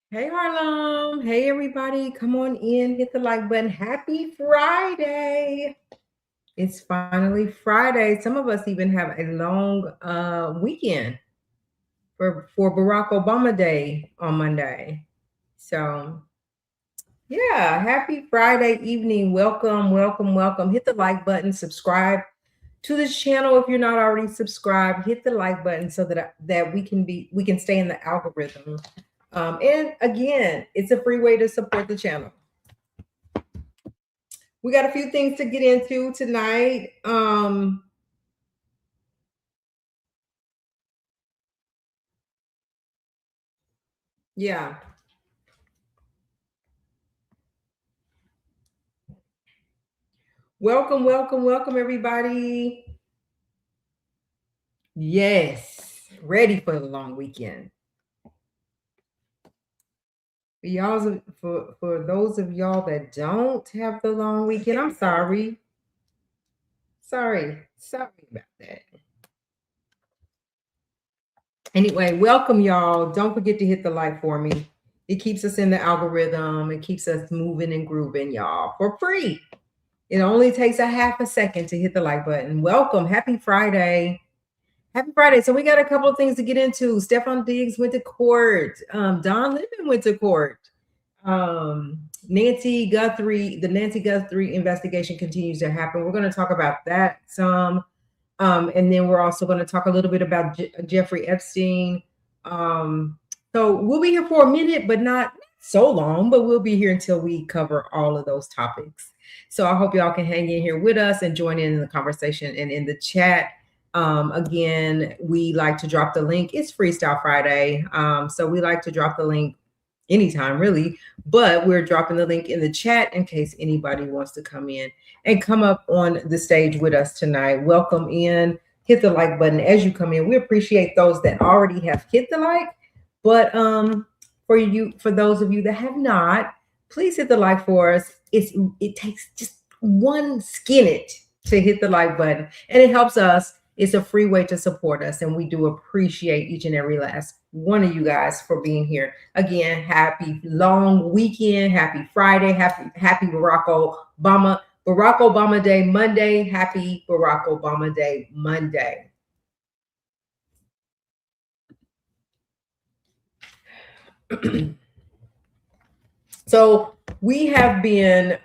Hey Harlem. Hey everybody. Come on in, hit the like button. Happy Friday. It's finally Friday. Some of us even have a long weekend for Barack Obama Day on Monday. So yeah, happy Friday evening. Welcome, welcome, welcome. Hit the like button, subscribe to this channel if you're not already subscribed. Hit the like button so that we can stay in the algorithm. And again, it's a free way to support the channel. We got a few things to get into tonight. Yeah. Welcome, welcome, welcome, everybody. Yes, ready for the long weekend. For those of y'all that don't have the long weekend, I'm sorry. Sorry about that. Anyway, welcome y'all. Don't forget to hit the like for me. It keeps us in the algorithm. It keeps us moving and grooving, y'all, for free. It only takes a half a second to hit the like button. Welcome. Happy Friday. Happy Friday. So we got a couple of things to get into. Stefon Diggs went to court. Don Lemon went to court. Nancy Guthrie, the Nancy Guthrie investigation continues to happen. We're going to talk about that some. And then we're also going to talk a little bit about Jeffrey Epsteine. So we'll be here for a minute, but not so long, but we'll be here until we cover all of those topics. So I hope y'all can hang in here with us and join in the conversation and in the chat. Again, we like to drop the link. It's Freestyle Friday. So we like to drop the link anytime really, but we're dropping the link in the chat in case anybody wants to come in and come up on the stage with us tonight. Welcome in. Hit the like button as you come in. We appreciate those that already have hit the like, but for those of you that have not, please hit the like for us. It takes just one skin it to hit the like button, and it helps us. It's a free way to support us, and we do appreciate each and every last one of you guys for being here. Again, happy long weekend, happy Friday, happy Barack Obama Day Monday. Happy Barack Obama Day Monday. So we have been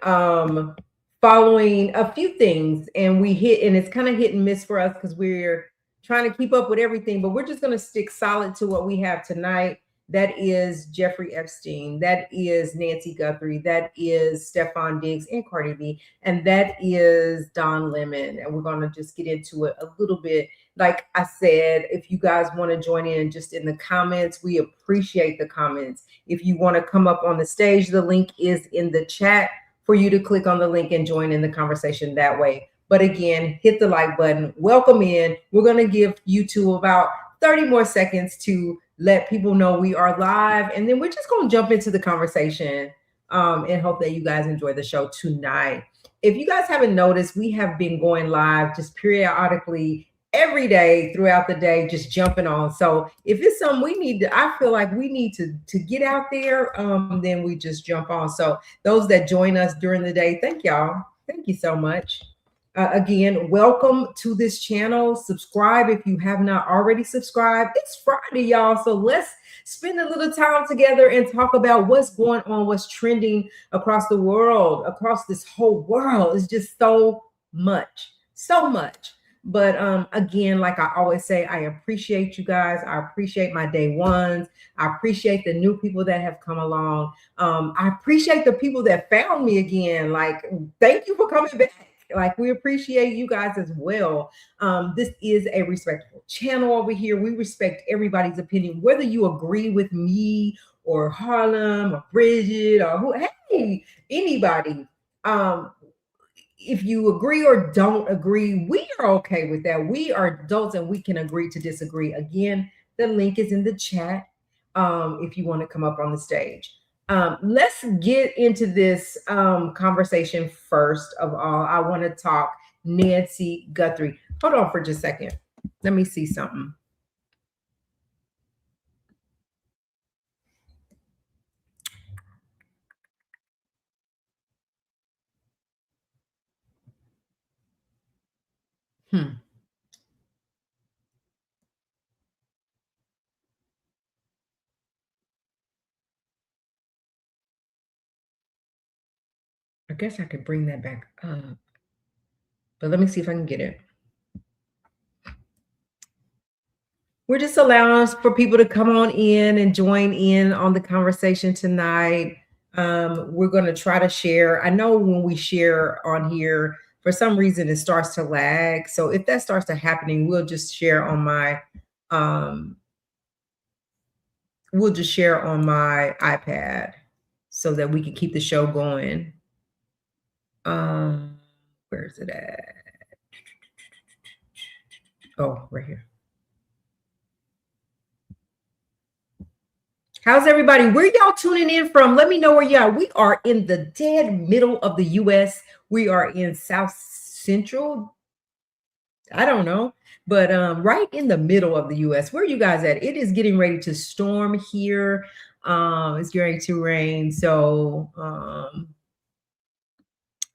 following a few things, and it's kind of hit and miss for us because we're trying to keep up with everything, but we're just going to stick solid to what we have tonight. That is Jeffrey Epstein, that is Nancy Guthrie, that is Stefon Diggs and Cardi B, and that is Don Lemon. And we're going to just get into it a little bit. Like I said, if you guys want to join in just in the comments, we appreciate the comments. If you want to come up on the stage, the link is in the chat for you to click on the link and join in the conversation that way. But again, hit the like button. Welcome in. We're going to give you two about 30 more seconds to let people know we are live. And then we're just going to jump into the conversation and hope that you guys enjoy the show tonight. If you guys haven't noticed, we have been going live just periodically every day throughout the day, just jumping on. So if it's something I feel like we need to get out there, then we just jump on. So those that join us during the day, thank y'all. Thank you so much. Again, welcome to this channel. Subscribe if you have not already subscribed. It's Friday, y'all. So let's spend a little time together and talk about what's going on, what's trending across the world, across this whole world. It's just so much, so much. But again, like I always say, I appreciate you guys. I appreciate my day ones. I appreciate the new people that have come along. I appreciate the people that found me again. Like, thank you for coming back. Like, we appreciate you guys as well. This is a respectful channel over here. We respect everybody's opinion, whether you agree with me or Harlem or Bridget or anybody. If you agree or don't agree, we are okay with that. We are adults and we can agree to disagree. Again, the link is in the chat if you want to come up on the stage. Let's get into this conversation first of all. I want to talk Nancy Guthrie. Hold on for just a second. Let me see something. Hmm. I guess I could bring that back up, but let me see if I can get it. We're just allowing us for people to come on in and join in on the conversation tonight. We're going to try to share. I know when we share on here, for some reason it starts to lag. So if that starts to happening, um, we'll just share on my iPad so that we can keep the show going. Um, where is it at? Oh, right here. How's everybody? Where y'all tuning in from? Let me know where you are. We are in the dead middle of the US. We are in South Central. I don't know, but right in the middle of the US. Where are you guys at? It is getting ready to storm here. It's going to rain. So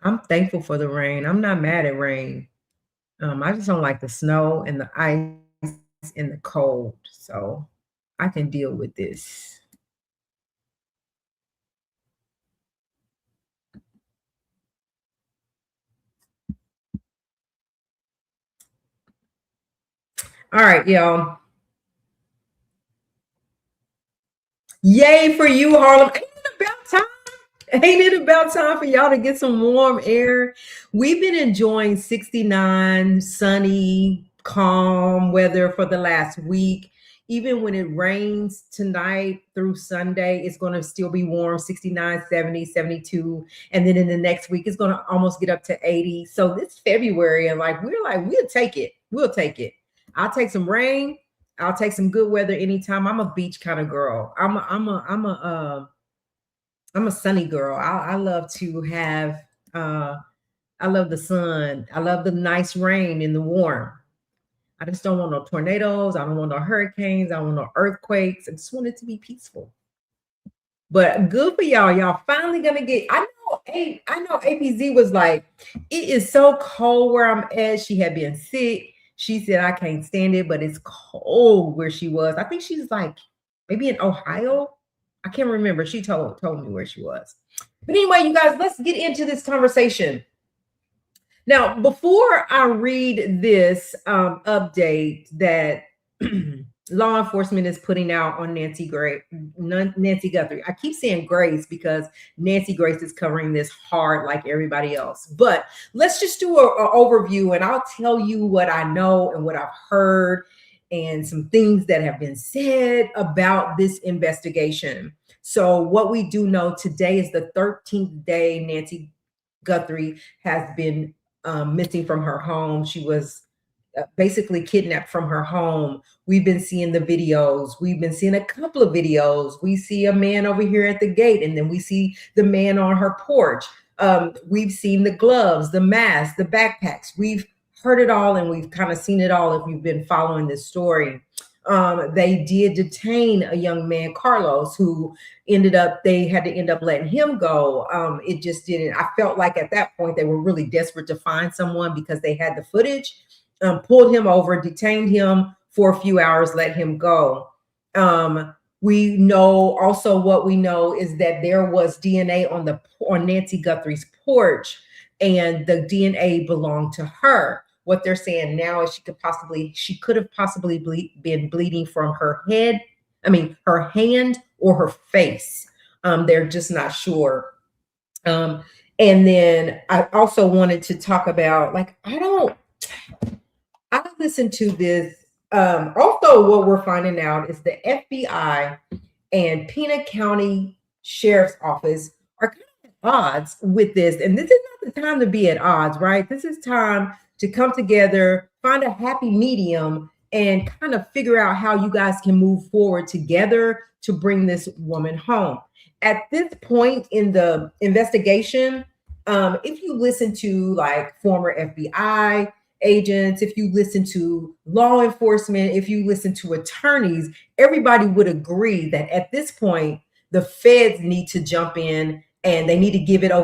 I'm thankful for the rain. I'm not mad at rain. I just don't like the snow and the ice and the cold. So I can deal with this. All right, y'all. Yay for you, Harlem. Ain't it about time? Ain't it about time for y'all to get some warm air? We've been enjoying 69, sunny, calm weather for the last week. Even when it rains tonight through Sunday, it's going to still be warm, 69, 70, 72. And then in the next week, it's going to almost get up to 80. So this February, and we'll take it. We'll take it. I'll take some rain. I'll take some good weather anytime. I'm a beach kind of girl. I'm a sunny girl. I love to have I love the sun. I love the nice rain and the warm. I just don't want no tornadoes. I don't want no hurricanes. I don't want no earthquakes. I just want it to be peaceful. But good for y'all. Y'all finally gonna get. I know APZ was like, it is so cold where I'm at. She had been sick. She said I can't stand it, but it's cold where she was. I think she's like maybe in Ohio. I can't remember. She told me where she was. But anyway, you guys, let's get into this conversation. Now, before I read this update that law enforcement is putting out on Nancy Guthrie, I keep saying Grace because Nancy Grace is covering this hard like everybody else. But let's just do an overview, and I'll tell you what I know and what I've heard, and some things that have been said about this investigation. So, what we do know today is the 13th day Nancy Guthrie has been missing from her home. She was basically kidnapped from her home. We've been seeing the videos. We've been seeing a couple of videos. We see a man over here at the gate, and then we see the man on her porch. We've seen the gloves, the mask, the backpacks. We've heard it all, and we've kind of seen it all if you've been following this story. They did detain a young man, Carlos, who they had to end up letting him go. It just didn't. I felt like at that point they were really desperate to find someone because they had the footage. Pulled him over, detained him for a few hours, let him go. We know also what we know is that there was DNA on Nancy Guthrie's porch, and the DNA belonged to her. What they're saying now is she could have possibly been bleeding from her head. I mean, her hand or her face. They're just not sure. And then I also wanted to talk about I listened to this. Also, what we're finding out is the FBI and Pena County Sheriff's Office are kind of at odds with this. And this is not the time to be at odds, right? This is time to come together, find a happy medium, and kind of figure out how you guys can move forward together to bring this woman home. At this point in the investigation, if you listen to like former FBI agents, if you listen to law enforcement, if you listen to attorneys, everybody would agree that at this point, the feds need to jump in and they need to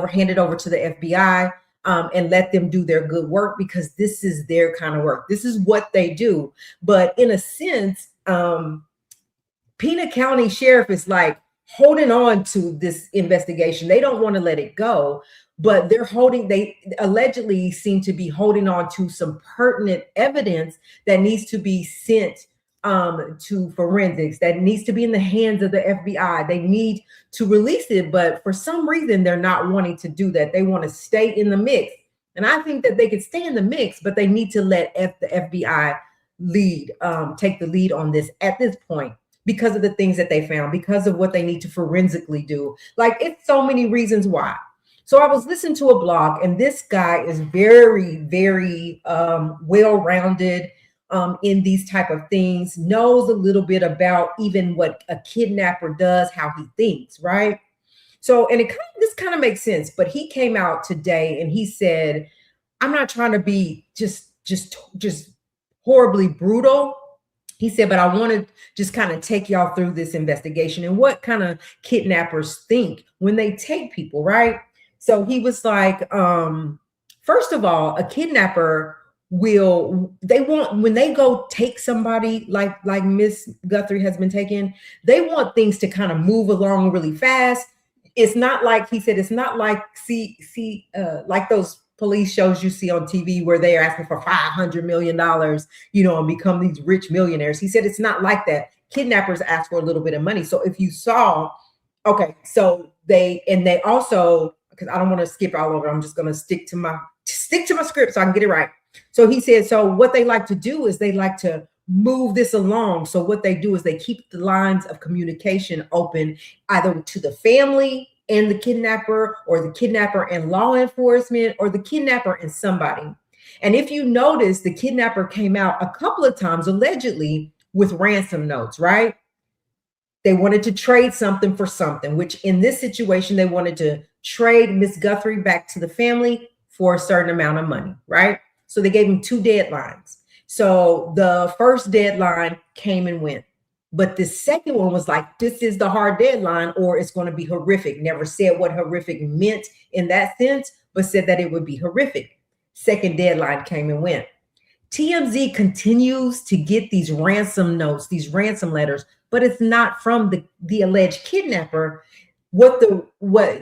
hand it over to the FBI. and let them do their good work, because this is their kind of work. This is what they do. But in a sense, Pena County Sheriff is like holding on to this investigation. They don't want to let it go, but they allegedly seem to be holding on to some pertinent evidence that needs to be sent to forensics, that needs to be in the hands of the FBI. They need to release it, but for some reason, they're not wanting to do that. They want to stay in the mix. And I think that they could stay in the mix, but they need to let the FBI take the lead on this at this point, because of the things that they found, because of what they need to forensically do. Like, it's so many reasons why. So I was listening to a blog, and this guy is very, very well-rounded in these type of things, knows a little bit about even what a kidnapper does, how he thinks, right? So, and this kind of makes sense, but he came out today and he said, I'm not trying to be just horribly brutal. He said, but I want to just kind of take y'all through this investigation and what kind of kidnappers think when they take people, right? So he was like, first of all, a kidnapper when they go take somebody like Miss Guthrie has been taken, they want things to kind of move along really fast. It's not like, he said, it's not like like those police shows you see on TV where they are asking for $500 million, and become these rich millionaires. He said it's not like that. Kidnappers ask for a little bit of money. So if you saw, okay, so they also, because I don't want to skip all over, I'm just going to stick to my script so I can get it right. So he said, so what they like to do is they like to move this along. So what they do is they keep the lines of communication open, either to the family and the kidnapper, or the kidnapper and law enforcement, or the kidnapper and somebody. And if you notice, the kidnapper came out a couple of times allegedly with ransom notes, right? They wanted to trade something for something, which in this situation, they wanted to trade Miss Guthrie back to the family for a certain amount of money, right? So they gave him 2 deadlines. So the first deadline came and went. But the second one was like, this is the hard deadline, or it's going to be horrific. Never said what horrific meant in that sense, but said that it would be horrific. Second deadline came and went. TMZ continues to get these ransom notes, these ransom letters, but it's not from the alleged kidnapper. What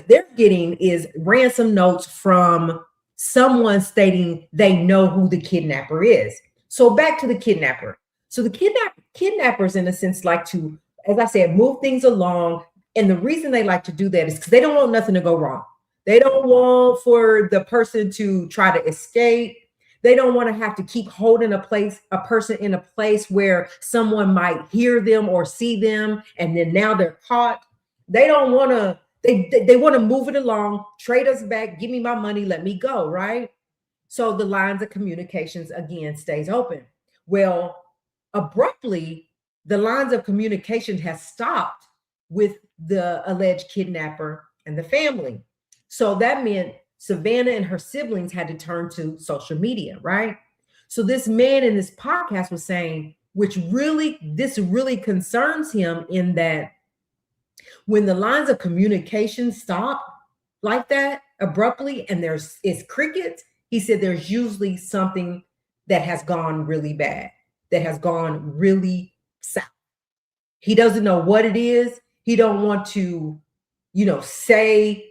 they're getting is ransom notes from someone stating they know who the kidnapper is. So back to the kidnapper. So the kidnappers, in a sense, like to, as I said, move things along. And the reason they like to do that is because they don't want nothing to go wrong. They don't want for the person to try to escape. They don't want to have to keep holding a person in a place where someone might hear them or see them, and then now they're caught. They don't want to, they want to move it along, trade us back, give me my money, let me go, right? So the lines of communications again stays open. Well, abruptly, the lines of communication has stopped with the alleged kidnapper and the family. So that meant Savannah and her siblings had to turn to social media, right? So this man in this podcast was saying, this really concerns him, in that when the lines of communication stop like that abruptly and it's crickets, he said there's usually something that has gone really bad, that has gone really south. He doesn't know what it is. He don't want to, say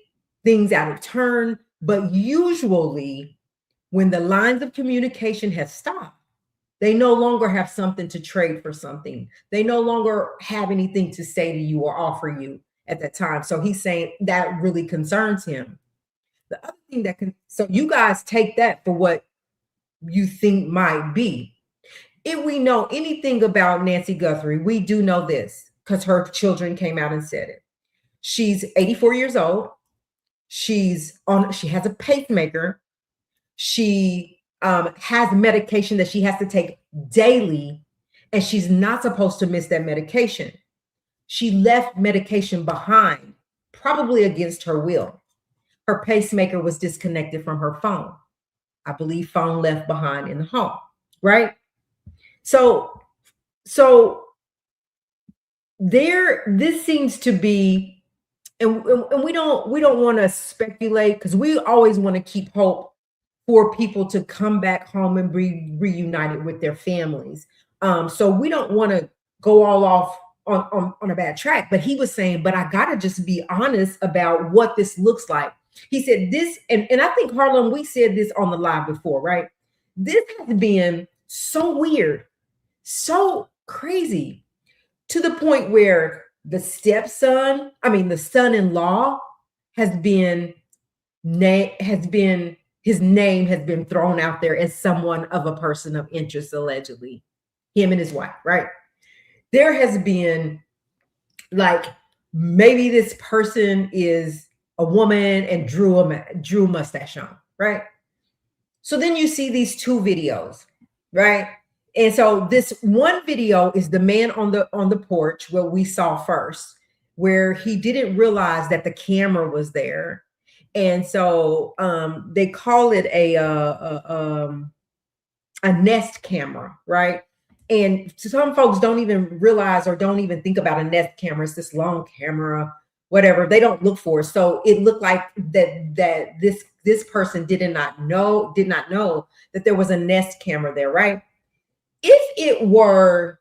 things out of turn. But usually when the lines of communication have stopped, they no longer have something to trade for something. They no longer have anything to say to you or offer you at that time. So he's saying that really concerns him. The other thing so you guys take that for what you think might be. If we know anything about Nancy Guthrie, we do know this because her children came out and said it. She's 84 years old. She has a pacemaker. She has medication that she has to take daily, and she's not supposed to miss that medication. She left medication behind, probably against her will. Her pacemaker was disconnected from her phone. I believe phone left behind in the home, right? So this seems to be, and we don't want to speculate, because we always want to keep hope for people to come back home and be reunited with their families. So we don't want to go all off on a bad track, but he was saying, but I gotta just be honest about what this looks like. He said this, and I think Harlem, we said this on the live before, right? This has been so weird, so crazy, to the point where the stepson, I mean the son-in-law, has been has been his name has been thrown out there as someone of a person of interest, allegedly. Him and his wife, right? There has been like, maybe this person is a woman and drew a mustache on, right? So then you see these two videos, right? And so this one video is the man on the porch, where we saw first, where he didn't realize that the camera was there. And so they call it a nest camera, right? And some folks don't even realize or don't even think about a nest camera. It's this long camera, whatever. They don't look for it. So it looked like that this person did not know that there was a nest camera there, right? If it were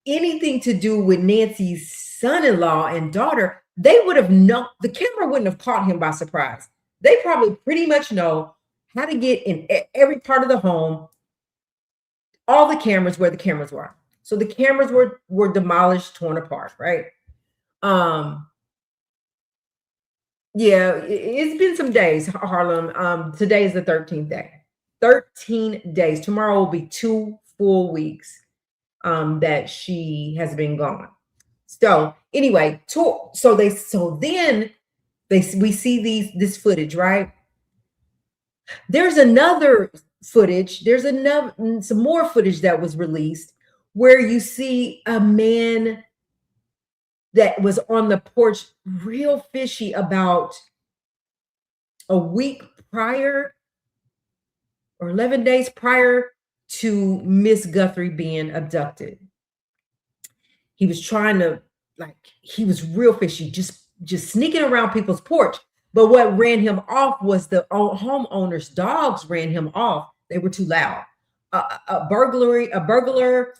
anything to do with Nancy's son-in-law and daughter, they would have known. The camera wouldn't have caught him by surprise. They probably pretty much know how to get in every part of the home, all the cameras, where the cameras were. So the cameras were demolished, torn apart, right? Yeah, it's been some days, Harlem. Today is the 13th day. 13 days. Tomorrow will be 2 full weeks that she has been gone. So anyway, we see this footage, right? There's another footage. There's some more footage that was released where you see a man that was on the porch, real fishy, about a week prior or 11 days prior to Miss Guthrie being abducted. He was trying to, he was real fishy, just sneaking around people's porch. But what ran him off was the homeowner's dogs ran him off. They were too loud. A burglar,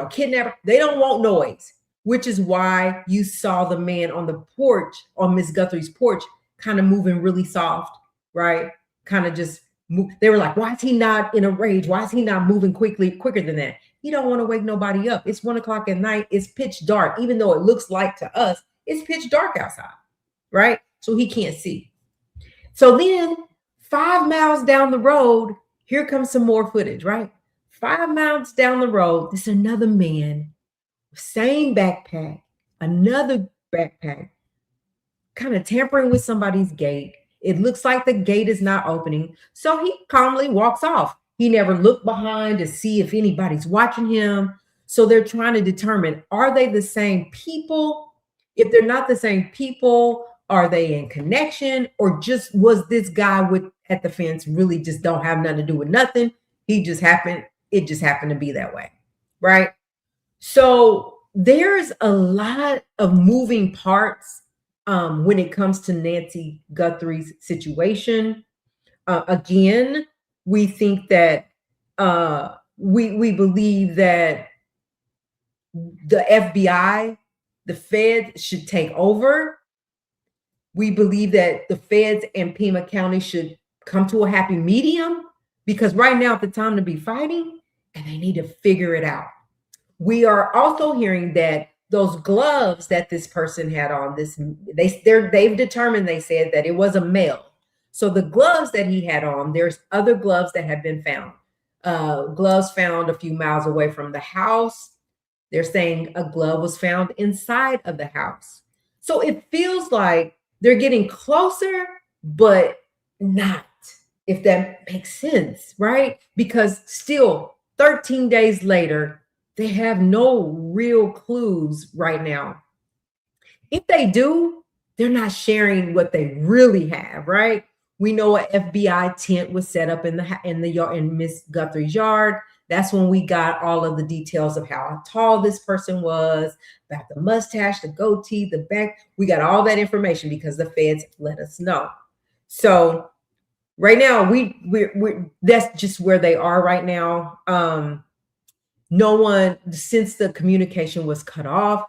kidnapper, they don't want noise, which is why you saw the man on the porch, on Miss Guthrie's porch, kind of moving really soft, right? Kind of just move. They were like, why is he not in a rage? Why is he not moving quicker than that? He don't want to wake nobody up. It's 1 o'clock at night. It's pitch dark. Even though it looks like to us, it's pitch dark outside, right? So he can't see. So then 5 miles down the road, here comes some more footage, right? 5 miles down the road, there's another man, same backpack, another backpack, kind of tampering with somebody's gate. It looks like the gate is not opening. So he calmly walks off. He never looked behind to see if anybody's watching him. So they're trying to determine, are they the same people? If they're not the same people, are they in connection? Or just was this guy at the fence really just don't have nothing to do with nothing? It just happened to be that way, right? So there's a lot of moving parts when it comes to Nancy Guthrie's situation. Again, we think that we believe that the FBI, the Feds should take over. We believe that the Feds and Pima County should come to a happy medium, because right now is the time to be fighting, and they need to figure it out. We are also hearing that those gloves that this person had on, they've determined, they said that it was a male. So the gloves that he had on, there's other gloves that have been found. Gloves found a few miles away from the house. They're saying a glove was found inside of the house. So it feels like they're getting closer, but not, if that makes sense, right? Because still 13 days later, they have no real clues right now. If they do, they're not sharing what they really have, right? We know an FBI tent was set up in Miss Guthrie's yard. That's when we got all of the details of how tall this person was, about the mustache, the goatee, the back. We got all that information because the Feds let us know. So right now, we that's just where they are right now. No one, since the communication was cut off,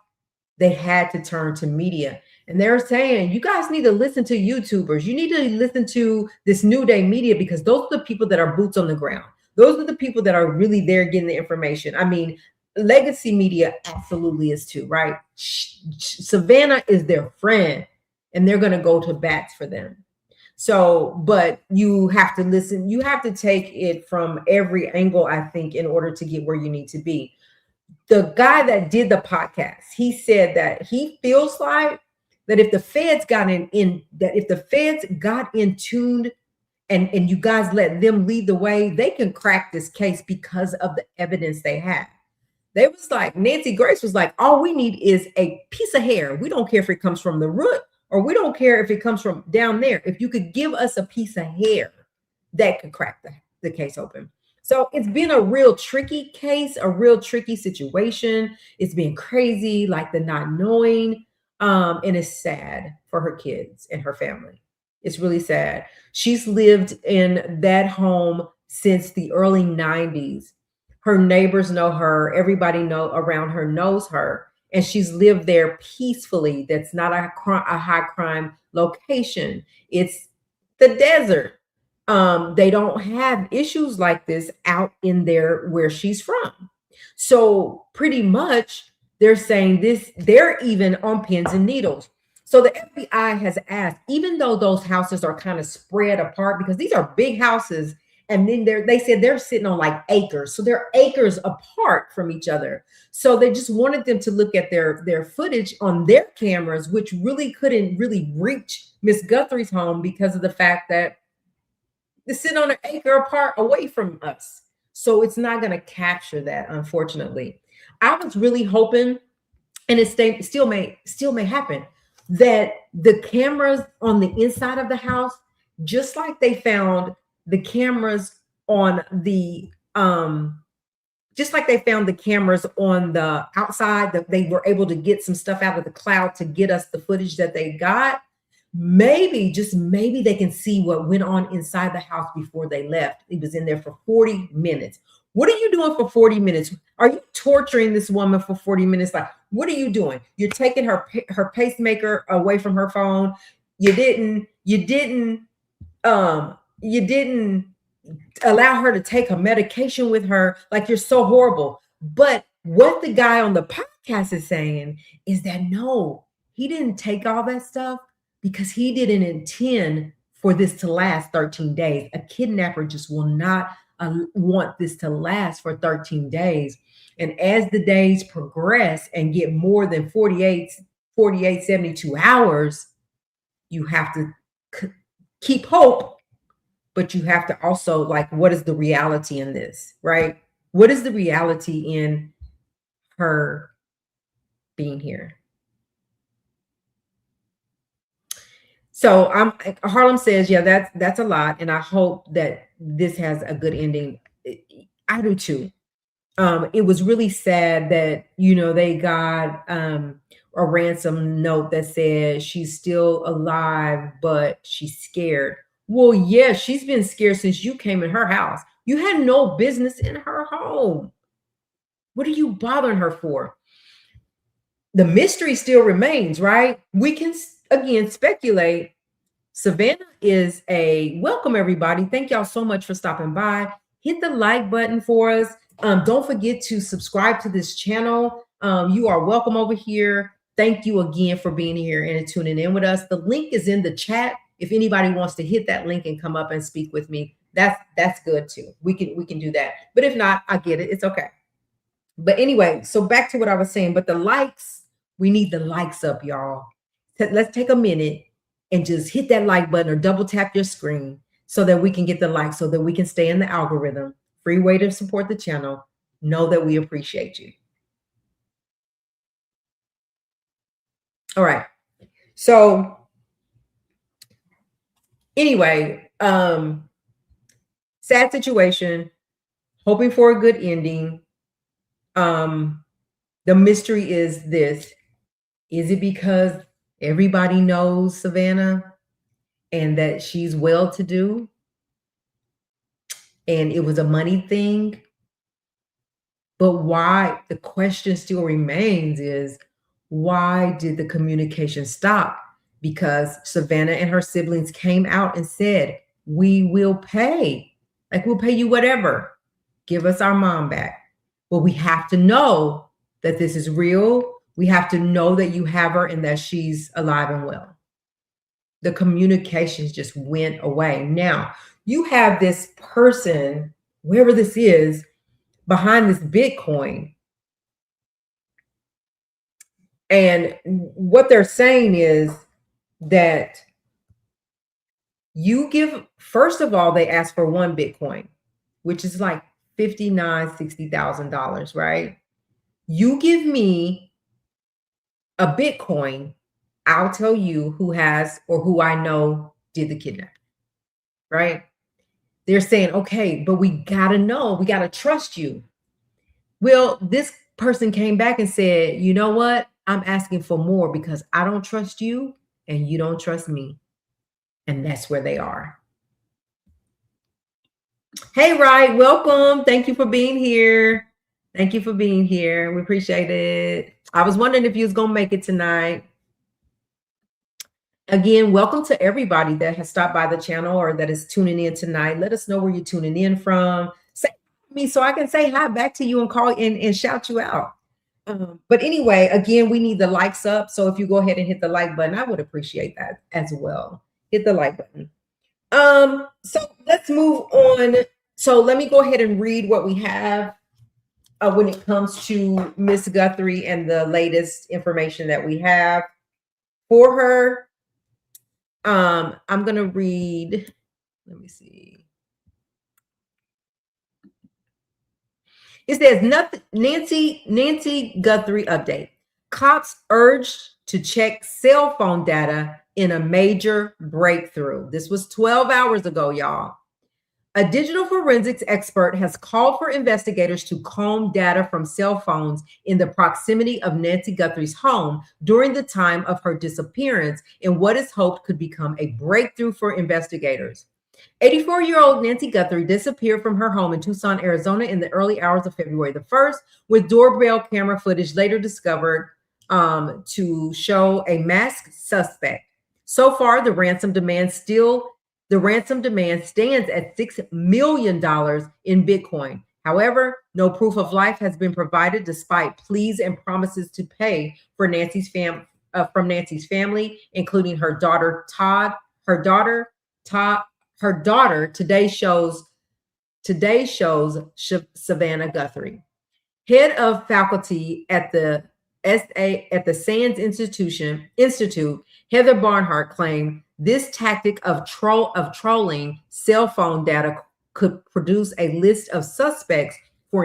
they had to turn to media. And they're saying, you guys need to listen to YouTubers. You need to listen to this new day media because those are the people that are boots on the ground. Those are the people that are really there getting the information. I mean, legacy media absolutely is too, right? Savannah is their friend and they're going to go to bats for them. So, but you have to listen, you have to take it from every angle, I think, in order to get where you need to be. The guy that did the podcast, he said that he feels like that if the feds got that if the feds got in tuned and you guys let them lead the way, they can crack this case because of the evidence they have. They was like, Nancy Grace was like, all we need is a piece of hair. We don't care if it comes from the root or we don't care if it comes from down there. If you could give us a piece of hair, that could crack the case open. So it's been a real tricky case, a real tricky situation. It's been crazy, like the not knowing. And it's sad for her kids and her family. It's really sad. She's lived in that home since the early 90s. Her neighbors know her, everybody know around her knows her, and she's lived there peacefully. That's not a high crime location. It's the desert. They don't have issues like this out in there where she's from. So pretty much they're saying this, they're even on pins and needles. So the FBI has asked, even though those houses are kind of spread apart, because these are big houses, and then they said they're sitting on like acres. So they're acres apart from each other. So they just wanted them to look at their footage on their cameras, which really couldn't really reach Miss Guthrie's home because of the fact that they're sitting on an acre apart away from us. So it's not going to capture that, unfortunately. I was really hoping, and it still may happen, that the cameras on the inside of the house, just like they found the cameras on the just like they found the cameras on the outside, that they were able to get some stuff out of the cloud to get us the footage that they got. Maybe, just maybe, they can see what went on inside the house before they left. It was in there for 40 minutes. What are you doing for 40 minutes? Are you torturing this woman for 40 minutes? Like, what are you doing? You're taking her pacemaker away from her phone. You didn't allow her to take her medication with her. Like, you're so horrible. But what the guy on the podcast is saying is that no, he didn't take all that stuff because he didn't intend for this to last 13 days. A kidnapper just will not want this to last for 13 days. And as the days progress and get more than 48, 72 hours, you have to keep hope, but you have to also, like, what is the reality in this, right? What is the reality in her being here? So Harlem says, yeah, that's a lot, and I hope that this has a good ending. I do too. It was really sad that they got a ransom note that said she's still alive, but she's scared. Well, yeah, she's been scared since you came in her house. You had no business in her home. What are you bothering her for? The mystery still remains, right? We can again speculate. Savannah is a welcome, everybody. Thank y'all so much for stopping by. Hit the like button for us. Don't forget to subscribe to this channel. You are welcome over here. Thank you again for being here and tuning in with us. The link is in the chat. If anybody wants to hit that link and come up and speak with me, that's good too. We can do that. But if not, I get it. It's okay. But anyway, so back to what I was saying. But the likes, we need the likes up, y'all. Let's take a minute and just hit that like button or double tap your screen so that we can get the likes, so that we can stay in the algorithm. Free way to support the channel. Know that we appreciate you. All right. So anyway, sad situation, hoping for a good ending. The mystery is this: is it because everybody knows Savannah and that she's well-to-do? and it was a money thing. But why, the question still remains is, why did the communication stop? Because Savannah and her siblings came out and said, we will pay. Like, we'll pay you whatever. Give us our mom back. But we have to know that this is real. We have to know that you have her and that she's alive and well. The communications just went away. Now, you have this person, wherever this is, behind this Bitcoin. And what they're saying is that you give, first of all, they ask for one Bitcoin, which is like $59,000-$60,000, right? You give me a Bitcoin, I'll tell you who has or who I know did the kidnapping, right? They're saying, okay, but we gotta know, we gotta trust you. Well, this person came back and said, you know what? I'm asking for more because I don't trust you and you don't trust me. And that's where they are. Hey, Wright, welcome. Thank you for being here. Thank you for being here. We appreciate it. I was wondering if you was going to make it tonight. Again, welcome to everybody that has stopped by the channel or that is tuning in tonight. Let us know where you're tuning in from. Say me so I can say hi back to you and call and shout you out. But anyway, again, we need the likes up. So if you go ahead and hit the like button, I would appreciate that as well. Hit the like button. So let's move on. So let me go ahead and read what we have when it comes to Miss Guthrie and the latest information that we have for her. I'm gonna read. Let me see. It says nothing. Nancy Guthrie update. Cops urged to check cell phone data in a major breakthrough. This was 12 hours ago, y'all. A digital forensics expert has called for investigators to comb data from cell phones in the proximity of Nancy Guthrie's home during the time of her disappearance in what is hoped could become a breakthrough for investigators. 84-year-old Nancy Guthrie disappeared from her home in Tucson, Arizona in the early hours of February the 1st, with doorbell camera footage later discovered to show a masked suspect. So far, the ransom demand stands at $6 million in Bitcoin. However, no proof of life has been provided despite pleas and promises to pay for from Nancy's family, including her daughter Todd. Her daughter today shows Savannah Guthrie, head of faculty at the Sands Institute. Heather Barnhart claimed this tactic of trolling cell phone data could produce a list of suspects for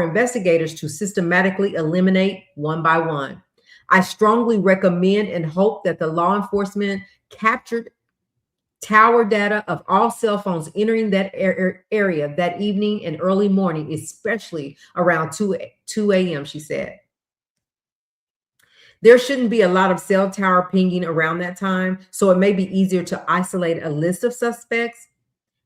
investigators to systematically eliminate one by one. I strongly recommend and hope that the law enforcement captured tower data of all cell phones entering that area that evening and early morning, especially around 2 a.m., she said. There shouldn't be a lot of cell tower pinging around that time, so it may be easier to isolate a list of suspects.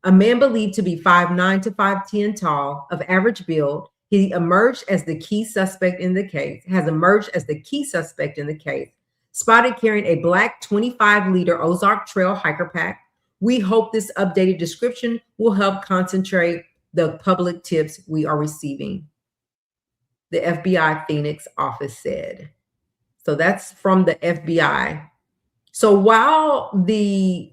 A man believed to be 5'9" to 5'10" tall, of average build, has emerged as the key suspect in the case, spotted carrying a black 25-liter Ozark Trail hiker pack. We hope this updated description will help concentrate the public tips we are receiving, the FBI Phoenix office said. So that's from the FBI. So while the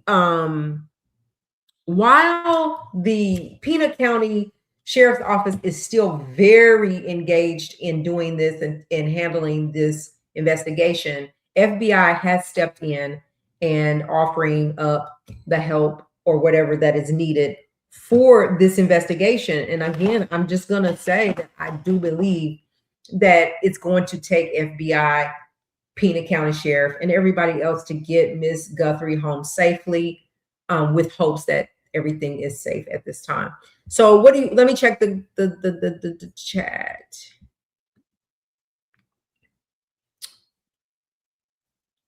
Pena County Sheriff's Office is still very engaged in doing this and handling this investigation, FBI has stepped in and offering up the help or whatever that is needed for this investigation. And again, I'm just going to say that I do believe that it's going to take FBI, Pena County Sheriff, and everybody else to get Miss Guthrie home safely, with hopes that everything is safe at this time. So let me check the chat.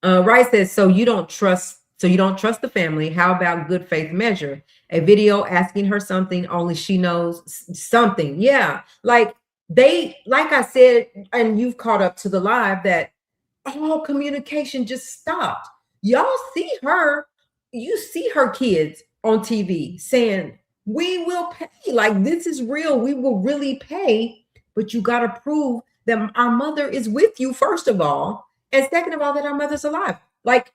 Rice says, so you don't trust So you don't trust the family. How about good faith measure? A video asking her something only she knows something. Yeah. Like I said, and you've caught up to the live that all communication just stopped. Y'all see her, you see her kids on TV saying, we will pay. Like, this is real. We will really pay, but you got to prove that our mother is with you, first of all. And second of all, that our mother's alive. Like,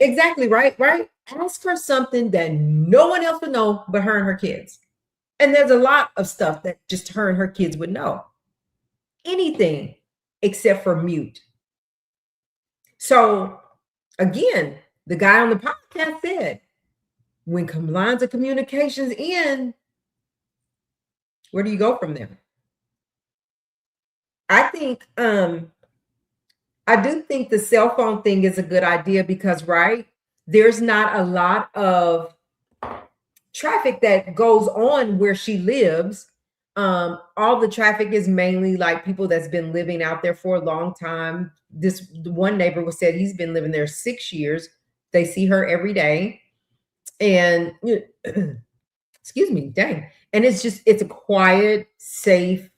exactly, right? Right? Ask her something that no one else would know but her and her kids. And there's a lot of stuff that just her and her kids would know. Anything except for mute. So again, the guy on the podcast said, when lines of communications end, where do you go from there? I think I do think the cell phone thing is a good idea because, right, there's not a lot of traffic that goes on where she lives. All the traffic is mainly like people that's been living out there for a long time. This one neighbor was said he's been living there 6 years. They see her every day. And excuse me, dang. And it's a quiet, safe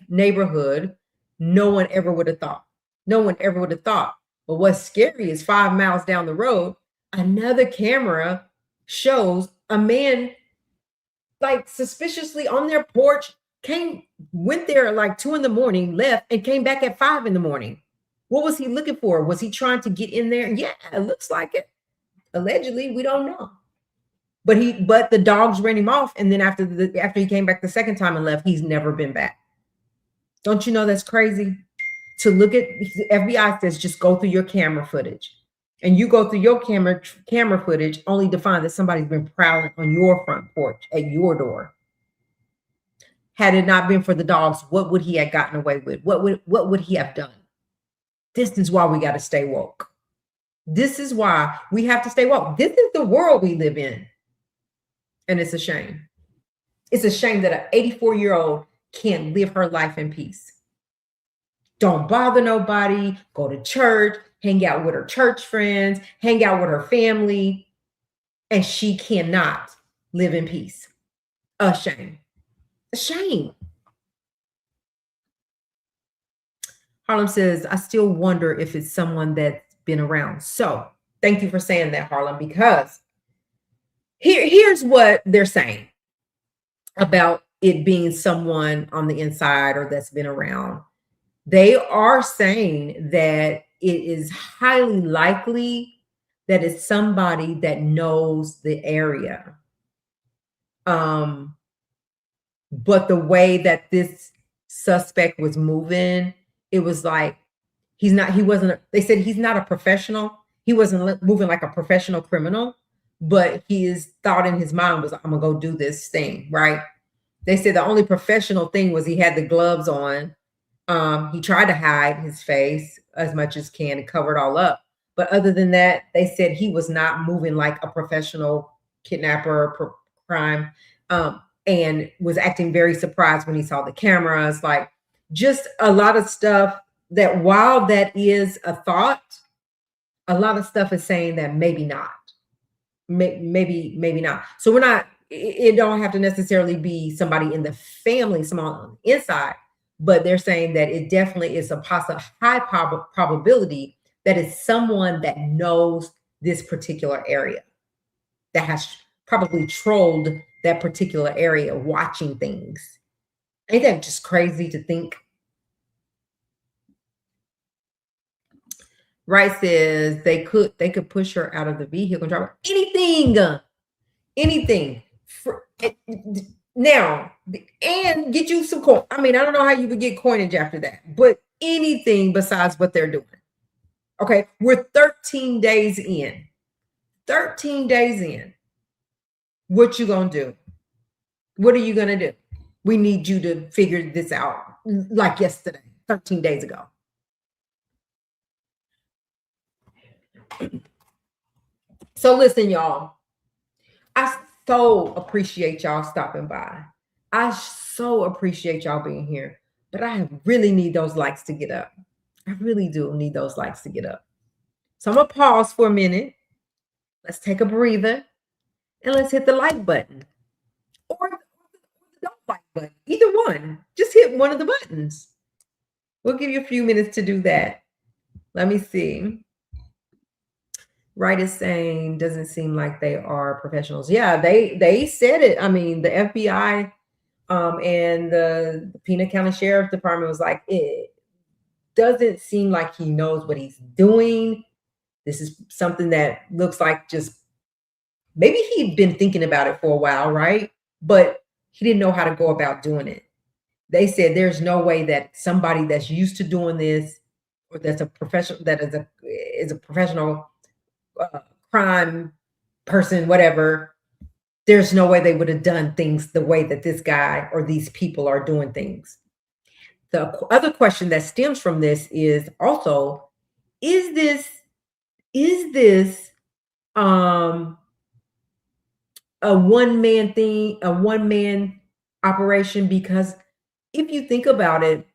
neighborhood. No one ever would have thought. No one ever would have thought. But what's scary is 5 miles down the road, another camera shows a man like suspiciously on their porch, went there at like 2 a.m, left, and came back at 5 a.m. What was he looking for? Was he trying to get in there? Yeah, it looks like it. Allegedly, we don't know. But the dogs ran him off, and then after he came back the second time and left, he's never been back. Don't you know that's crazy? To look at FBI says just go through your camera footage, and you go through your camera footage only to find that somebody's been prowling on your front porch at your door. Had it not been for the dogs, what would he have gotten away with? What would he have done? This is why we got to stay woke. This is why we have to stay woke. This is the world we live in. And it's a shame. It's a shame that an 84-year-old can't live her life in peace. Don't bother nobody, go to church, hang out with her church friends, hang out with her family, and she cannot live in peace. A shame. A shame. Harlem says, I still wonder if it's someone that's been around. So thank you for saying that, Harlem, because here's what they're saying about it being someone on the inside or that's been around. They are saying that it is highly likely that it's somebody that knows the area. But the way that this suspect was moving, it was like they said he's not a professional. He wasn't moving like a professional criminal, but his thought in his mind was, I'm gonna go do this thing, right? They said the only professional thing was he had the gloves on. He tried to hide his face as much as can and cover it all up. But other than that, they said he was not moving like a professional kidnapper crime, and was acting very surprised when he saw the cameras. Like, just a lot of stuff that while that is a thought, a lot of stuff is saying that maybe not. Maybe not. So it don't have to necessarily be somebody in the family, someone on the inside, but they're saying that it definitely is a high probability that it's someone that knows this particular area, that has probably trolled that particular area, watching things. Ain't that just crazy to think? Right says they could push her out of the vehicle and drive her. Anything. Now, and get you some coin. I mean, I don't know how you would get coinage after that, but anything besides what they're doing. Okay, we're 13 days in. 13 days in. What you gonna do? What are you gonna do? We need you to figure this out like yesterday, 13 days ago. So listen, y'all. I so appreciate y'all stopping by. I so appreciate y'all being here. But I really need those likes to get up. I really do need those likes to get up. So I'm going to pause for a minute. Let's take a breather and let's hit the like button or the don't like button. Either one. Just hit one of the buttons. We'll give you a few minutes to do that. Let me see. Right is saying doesn't seem like they are professionals. Yeah, they said it. I mean, the FBI and the Pinal County Sheriff's Department was like, it doesn't seem like he knows what he's doing. This is something that looks like just maybe he'd been thinking about it for a while, right? But he didn't know how to go about doing it. They said there's no way that somebody that's used to doing this or that's a professional that is a professional crime person, whatever, there's no way they would have done things the way that this guy or these people are doing things. The other question that stems from this is also, is this a one-man thing, a one-man operation? Because if you think about it,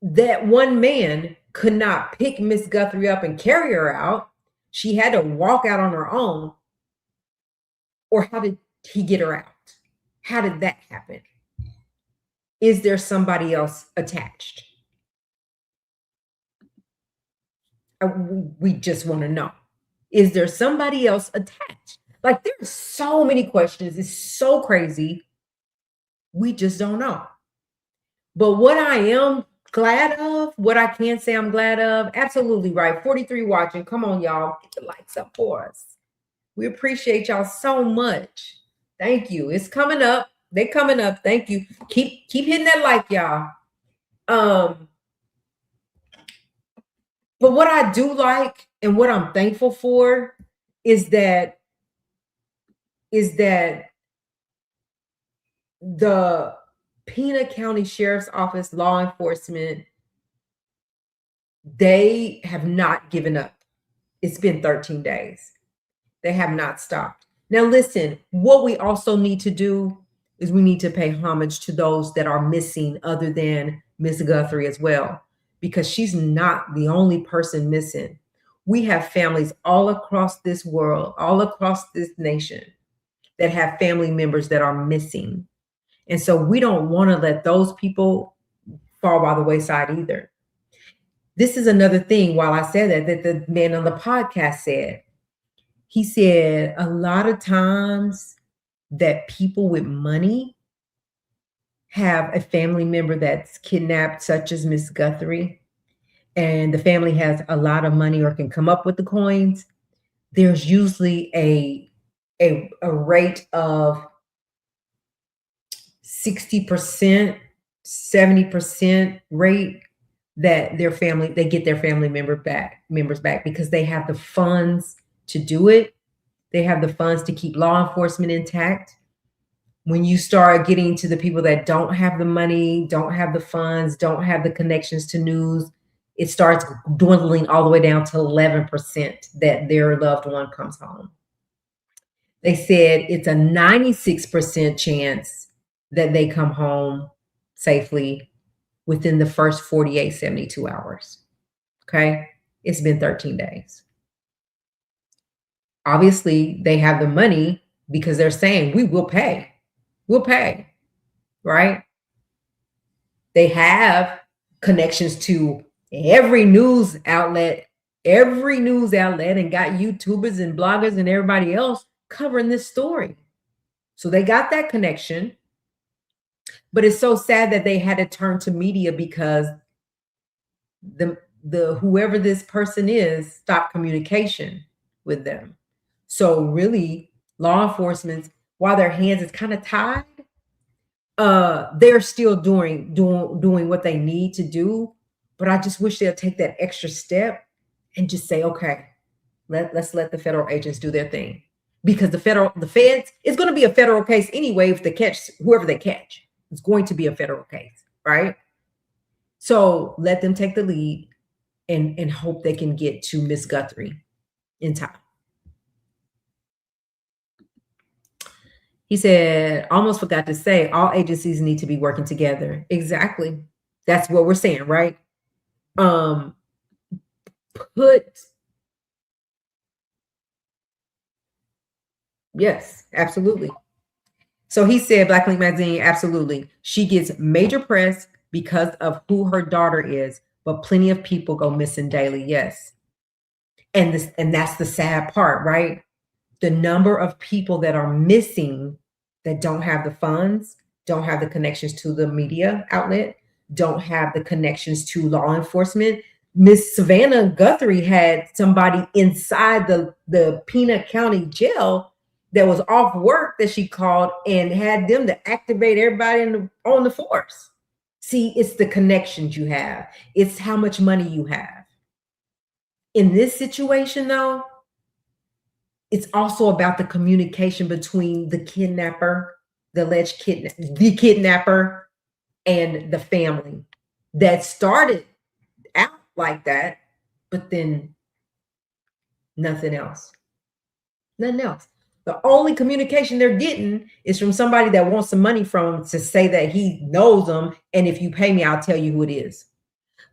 that one man could not pick Miss Guthrie up and carry her out. She had to walk out on her own. Or how did he get her out? How did that happen? Is there somebody else attached? We just want to know. Is there somebody else attached? Like, there's so many questions. It's so crazy. We just don't know. But what I am glad of, what I can say I'm glad of, absolutely right. 43 watching. Come on, y'all. Get the likes up for us. We appreciate y'all so much. Thank you. It's coming up. They're coming up. Thank you. Keep hitting that like, y'all. But what I do like and what I'm thankful for is that the Pinal County Sheriff's Office law enforcement, they have not given up. It's been 13 days. They have not stopped. Now, listen, what we also need to do is we need to pay homage to those that are missing other than Miss Guthrie as well, because she's not the only person missing. We have families all across this world, all across this nation that have family members that are missing. And so we don't want to let those people fall by the wayside either. This is another thing, while I said that the man on the podcast said, he said a lot of times that people with money have a family member that's kidnapped, such as Miss Guthrie, and the family has a lot of money or can come up with the coins. There's usually a rate of 60%, 70% rate that they get their family members back because they have the funds to do it. They have the funds to keep law enforcement intact. When you start getting to the people that don't have the money, don't have the funds, don't have the connections to news, it starts dwindling all the way down to 11% that their loved one comes home. They said it's a 96% chance that they come home safely within the first 48, 72 hours. Okay. It's been 13 days. Obviously, they have the money because they're saying, we will pay. We'll pay. Right. They have connections to every news outlet, and got YouTubers and bloggers and everybody else covering this story. So they got that connection. But it's so sad that they had to turn to media because the whoever this person is stopped communication with them. So really, law enforcement, while their hands is kind of tied, they're still doing what they need to do. But I just wish they'll take that extra step and just say, okay, let's let the federal agents do their thing. Because the feds, it's going to be a federal case anyway if they catch whoever they catch. It's going to be a federal case, right? So let them take the lead and hope they can get to Miss Guthrie in time. He said, almost forgot to say, all agencies need to be working together. Exactly. That's what we're saying, right? Put Yes, absolutely. So he said, Black Link Magazine, absolutely. She gets major press because of who her daughter is, but plenty of people go missing daily. Yes. And that's the sad part, right? The number of people that are missing that don't have the funds, don't have the connections to the media outlet, don't have the connections to law enforcement. Miss Savannah Guthrie had somebody inside the Pena County jail that was off work that she called and had them to activate everybody on the force. See, it's the connections you have. It's how much money you have. In this situation, though, it's also about the communication between the kidnapper, the alleged the kidnapper, and the family that started out like that, but then nothing else. Nothing else. The only communication they're getting is from somebody that wants some money from them to say that he knows them. And if you pay me, I'll tell you who it is.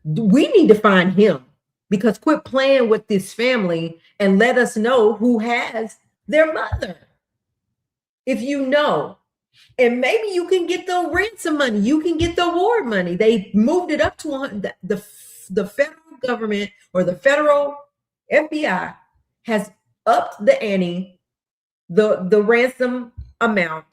We need to find him, because quit playing with this family and let us know who has their mother. If you know, and maybe you can get the ransom money, you can get the award money. They moved it up to the federal government, or the federal FBI has upped the ante, the ransom amount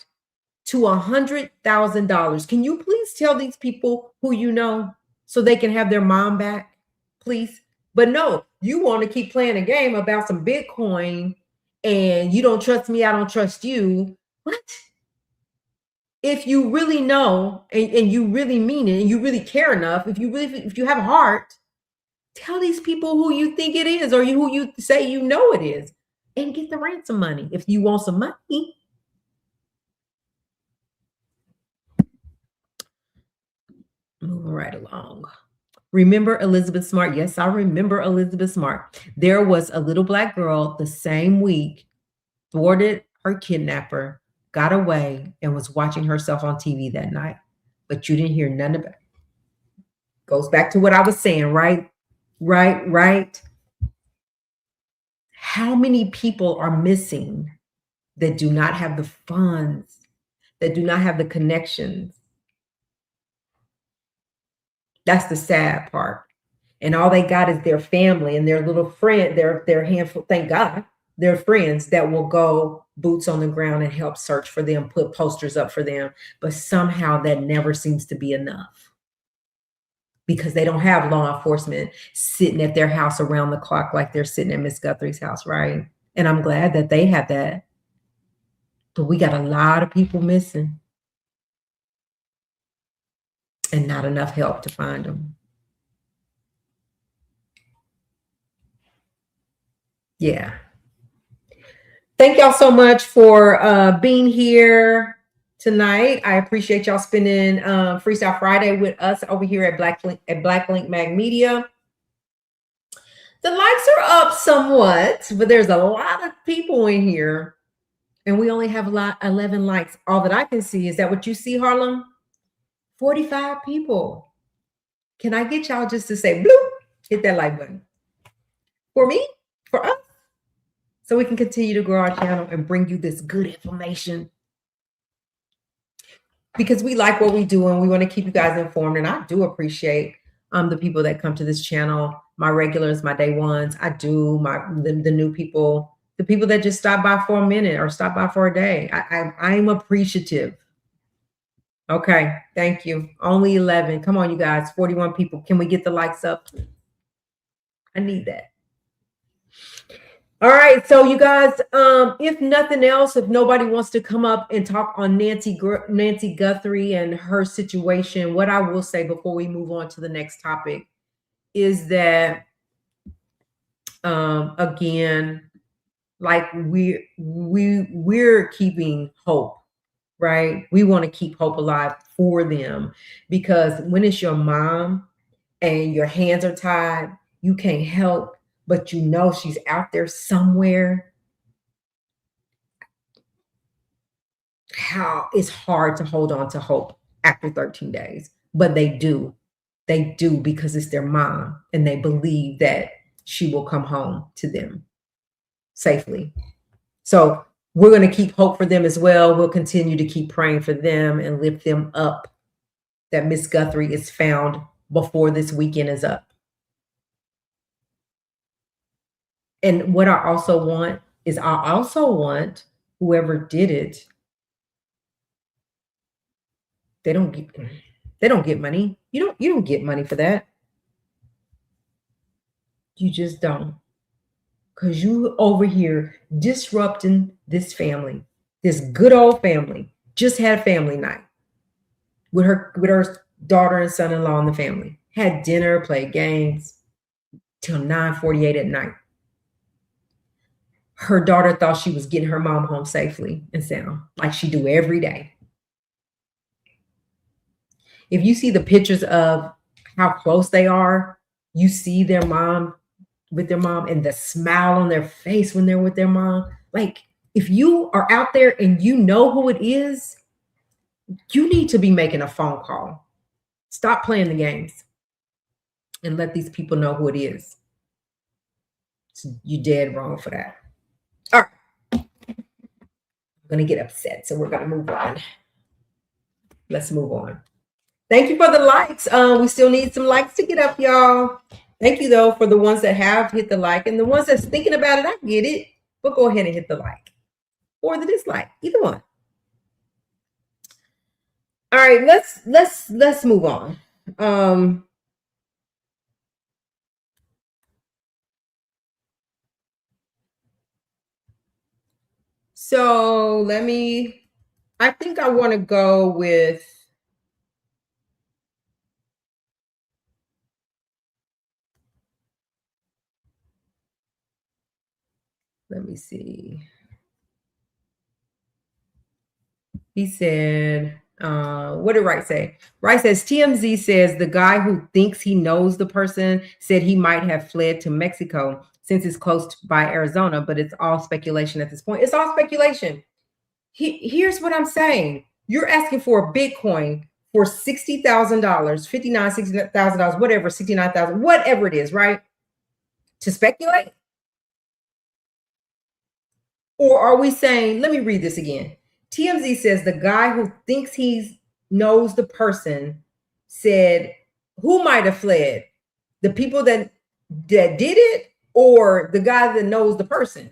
to $100,000. Can you please tell these people who you know so they can have their mom back, please? But no, you want to keep playing a game about some Bitcoin, and you don't trust me, I don't trust you. What? If you really know, and you really mean it, and you really care enough, if you have a heart, tell these people who you think it is, or who you say you know it is, and get the ransom money if you want some money. Moving right along. Remember Elizabeth Smart? Yes, I remember Elizabeth Smart. There was a little Black girl the same week, thwarted her kidnapper, got away, and was watching herself on TV that night. But you didn't hear none of it. Goes back to what I was saying, right? Right. How many people are missing that do not have the funds, that do not have the connections? That's the sad part. And all they got is their family and their little friend, their handful, thank God, their friends that will go boots on the ground and help search for them, put posters up for them. But somehow that never seems to be enough, because they don't have law enforcement sitting at their house around the clock like they're sitting at Miss Guthrie's house, right? And I'm glad that they have that. But we got a lot of people missing and not enough help to find them. Yeah. Thank y'all so much for being here tonight. I appreciate y'all spending Freestyle Friday with us over here at Black Link Mag Media. The likes are up somewhat, but there's a lot of people in here, and we only have 11 likes. All that I can see, is that what you see, Harlem? 45 people. Can I get y'all just to say bloop, hit that like button for me, for us, so we can continue to grow our channel and bring you this good information, because we like what we do and we want to keep you guys informed. And I do appreciate the people that come to this channel, my regulars, my day ones. I do the new people, the people that just stop by for a minute or stop by for a day. I'm appreciative. Okay, thank you. Only 11. Come on, you guys. 41 people. Can we get the likes up? I need that. All right, so you guys, if nothing else, if nobody wants to come up and talk on Nancy Guthrie and her situation, what I will say before we move on to the next topic is that, again, like we're keeping hope, right? We want to keep hope alive for them, because when it's your mom and your hands are tied, you can't help, but you know she's out there somewhere. How it's hard to hold on to hope after 13 days, but they do. They do, because it's their mom and they believe that she will come home to them safely. So we're going to keep hope for them as well. We'll continue to keep praying for them and lift them up, that Miss Guthrie is found before this weekend is up. And what I also want is, I also want whoever did it, they don't get money. You don't get money for that. You just don't. Because you over here disrupting this family, this good old family. Just had family night with her daughter and son-in-law and the family. Had dinner, played games till 9:48 at night. Her daughter thought she was getting her mom home safely and sound, like she do every day. If you see the pictures of how close they are, you see their mom with their mom and the smile on their face when they're with their mom. Like, if you are out there and you know who it is, you need to be making a phone call. Stop playing the games and let these people know who it is. You're dead wrong for that. All right. I'm going to get upset, so we're going to move on. Let's move on. Thank you for the likes. We still need some likes to get up, y'all. Thank you, though, for the ones that have hit the like, and the ones that's thinking about it. I get it, but go ahead and hit the like or the dislike, either one. All right, let's move on. So I think I want to go with, let me see. He said, what did Wright say? Wright says, TMZ says the guy who thinks he knows the person said he might have fled to Mexico since it's close by Arizona, but it's all speculation at this point. It's all speculation. Here's what I'm saying. You're asking for a Bitcoin for $60,000, $60,000, whatever, 69,000, whatever it is, right? To speculate? Or are we saying, let me read this again. TMZ says the guy who thinks he knows the person said, who might have fled? The people that did it, or the guy that knows the person?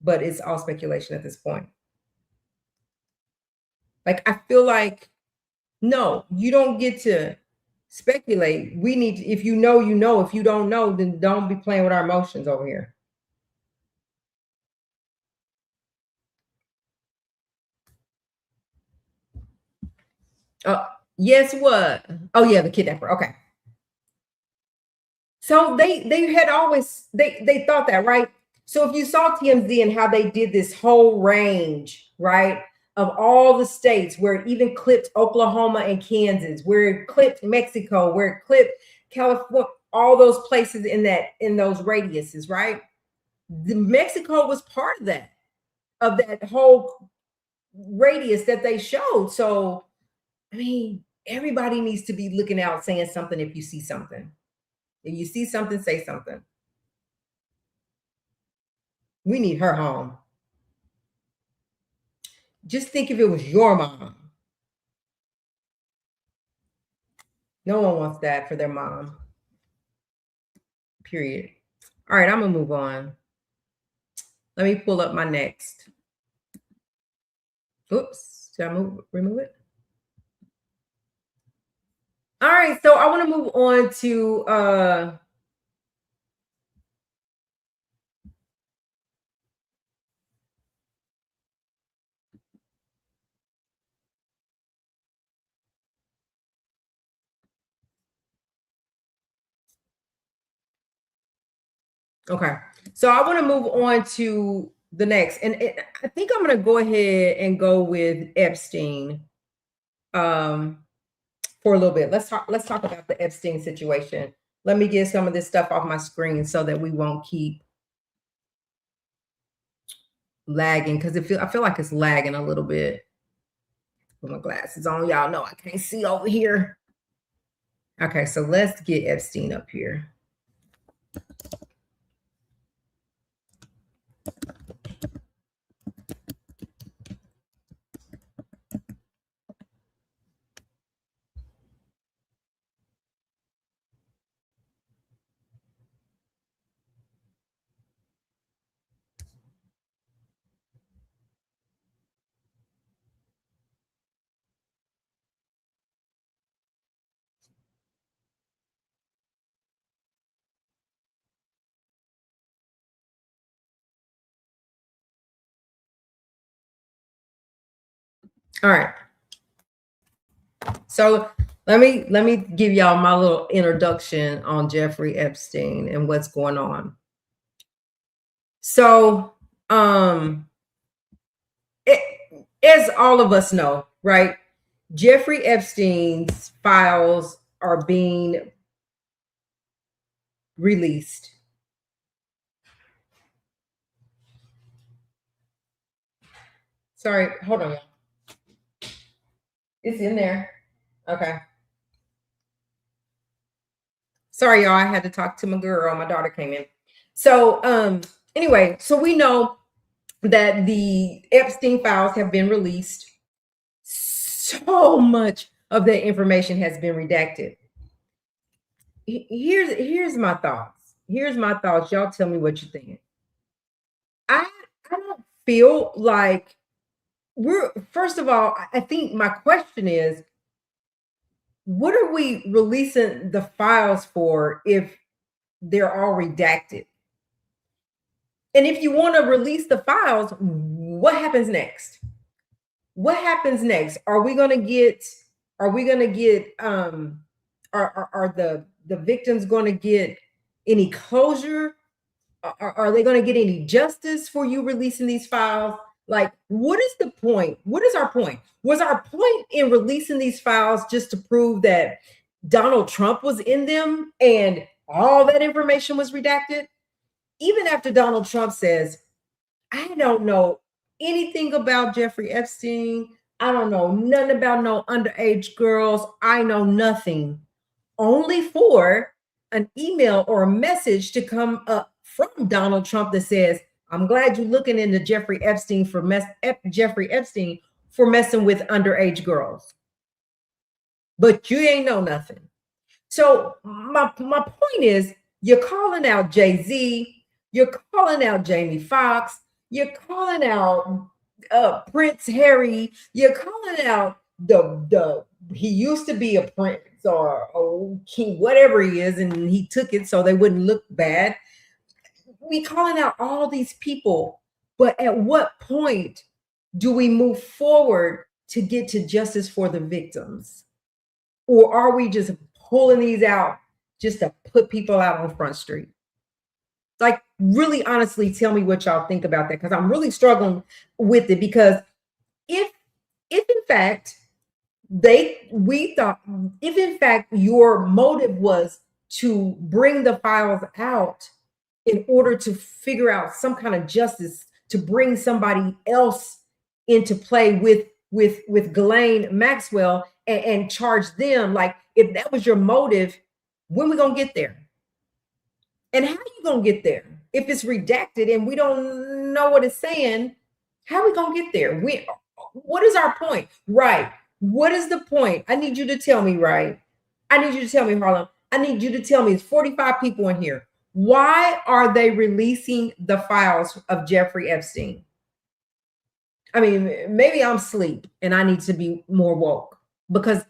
But it's all speculation at this point. Like, I feel like, no, you don't get to speculate. We need to, if you know, you know. If you don't know, then don't be playing with our emotions over here. Yes, what? Oh yeah, the kidnapper. Okay. So they had always they thought that, right? So if you saw TMZ and how they did this whole range, right, of all the states, where it even clipped Oklahoma and Kansas, where it clipped Mexico, where it clipped California, all those places in those radiuses, right? Mexico was part of that whole radius that they showed. So I mean, everybody needs to be looking out, saying something if you see something. If you see something, say something. We need her home. Just think if it was your mom. No one wants that for their mom. Period. All right, I'm gonna move on. Let me pull up my next. Oops, should I remove it? All right, so I want to move on to okay. So I want to move on to the next. And I think I'm going to go ahead and go with Epsteine for a little bit. Let's talk about the Epsteine situation. Let me get some of this stuff off my screen so that we won't keep lagging, because I feel like it's lagging a little bit. Put my glasses on. Y'all know I can't see over here. Okay, so let's get Epsteine up here. All right. So let me give y'all my little introduction on Jeffrey Epstein and what's going on. So, it, as all of us know, right? Jeffrey Epstein's files are being released. Sorry, hold on, y'all. It's in there. Okay. Sorry, y'all. I had to talk to my girl. My daughter came in. So, anyway, so we know that the Epstein files have been released. So much of the information has been redacted. Here's my thoughts. Here's my thoughts. Y'all tell me what you think. I I don't feel like we're first of all, I think my question is, what are we releasing the files for if they're all redacted? And if you want to release the files, what happens next? What happens next? Are we gonna get are the victims gonna get any closure? Are they gonna get any justice for you releasing these files? Like, what is the point? What is our point? Was our point in releasing these files just to prove that Donald Trump was in them and all that information was redacted? Even after Donald Trump says, I don't know anything about Jeffrey Epstein. I don't know nothing about no underage girls. I know nothing. Only for an email or a message to come up from Donald Trump that says, I'm glad you're looking into Jeffrey Epstein Jeffrey Epstein for messing with underage girls. But you ain't know nothing. So my point is, you're calling out Jay-Z, you're calling out Jamie Foxx, you're calling out Prince Harry, you're calling out the he used to be a prince or a king, whatever he is, and he took it so they wouldn't look bad. We calling out all these people, but at what point do we move forward to get to justice for the victims? Or are we just pulling these out just to put people out on Front Street? Like, really honestly, tell me what y'all think about that, because I'm really struggling with it. Because if in fact we thought, if in fact your motive was to bring the files out in order to figure out some kind of justice, to bring somebody else into play with Ghislaine Maxwell and charge them, like, if that was your motive, when we gonna get there? And how you gonna get there? If it's redacted and we don't know what it's saying, how we gonna get there? What is our point? Right. What is the point? I need you to tell me, right? I need you to tell me, Harlem. I need you to tell me, it's 45 people in here. Why are they releasing the files of Jeffrey Epstein? I mean, maybe I'm asleep and I need to be more woke, because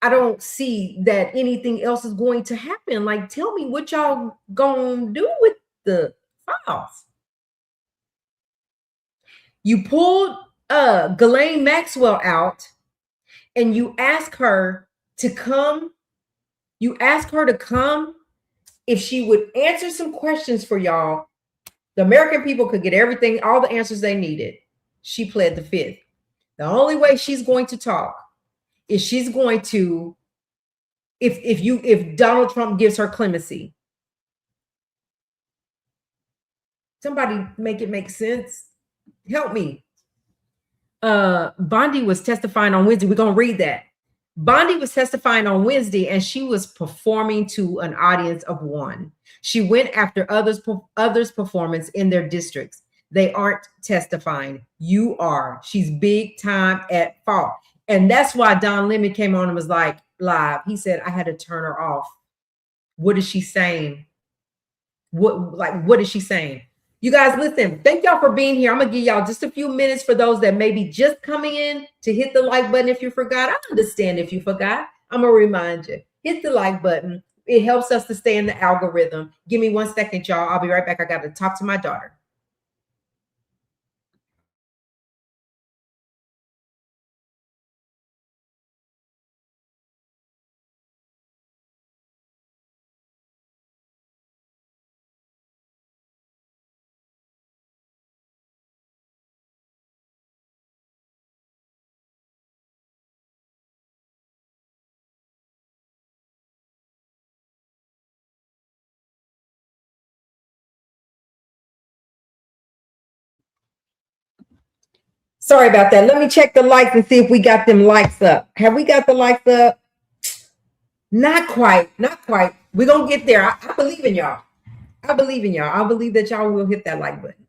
I don't see that anything else is going to happen. Like, tell me what y'all gonna do with the files. You pulled Ghislaine Maxwell out and you ask her to come. You ask her to come. If she would answer some questions for y'all, the American people could get everything, all the answers they needed. She pled the fifth. The only way she's going to talk is she's going to, if Donald Trump gives her clemency. Somebody make it make sense. Help me. Bondi was testifying on Wednesday. We're gonna read that. Bondi was testifying on Wednesday, and she was performing to an audience of one. She went after others' performance in their districts. They aren't testifying. You are. She's big time at fault. And that's why Don Lemon came on and was like, live. He said, I had to turn her off. What is she saying? What is she saying? You guys, listen, thank y'all for being here. I'm gonna give y'all just a few minutes for those that may be just coming in to hit the like button. If you forgot, I understand if you forgot. I'm gonna remind you, hit the like button. It helps us to stay in the algorithm. Give me 1 second, y'all. I'll be right back. I got to talk to my daughter. Sorry about that. Let me check the likes and see if we got them likes up. Have we got the likes up? Not quite. Not quite. We're going to get there. I believe in y'all. I believe in y'all. I believe that y'all will hit that like button.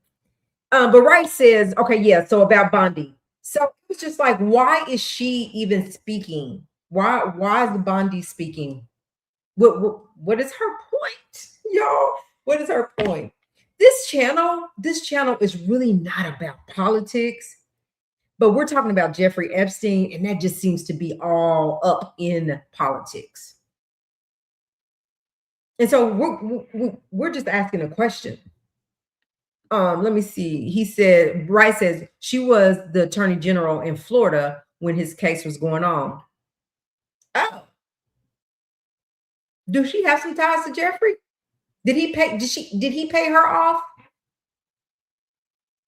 But Rice says, okay, yeah, so about Bondi. So it was just like, why is she even speaking? Why is Bondi speaking? What is her point? Y'all, what is her point? This channel is really not about politics, but we're talking about Jeffrey Epstein, and that just seems to be all up in politics. And so we're just asking a question. Let me see. He said, Bryce says she was the attorney general in Florida when his case was going on. Oh, do she have some ties to Jeffrey? Did he pay her off?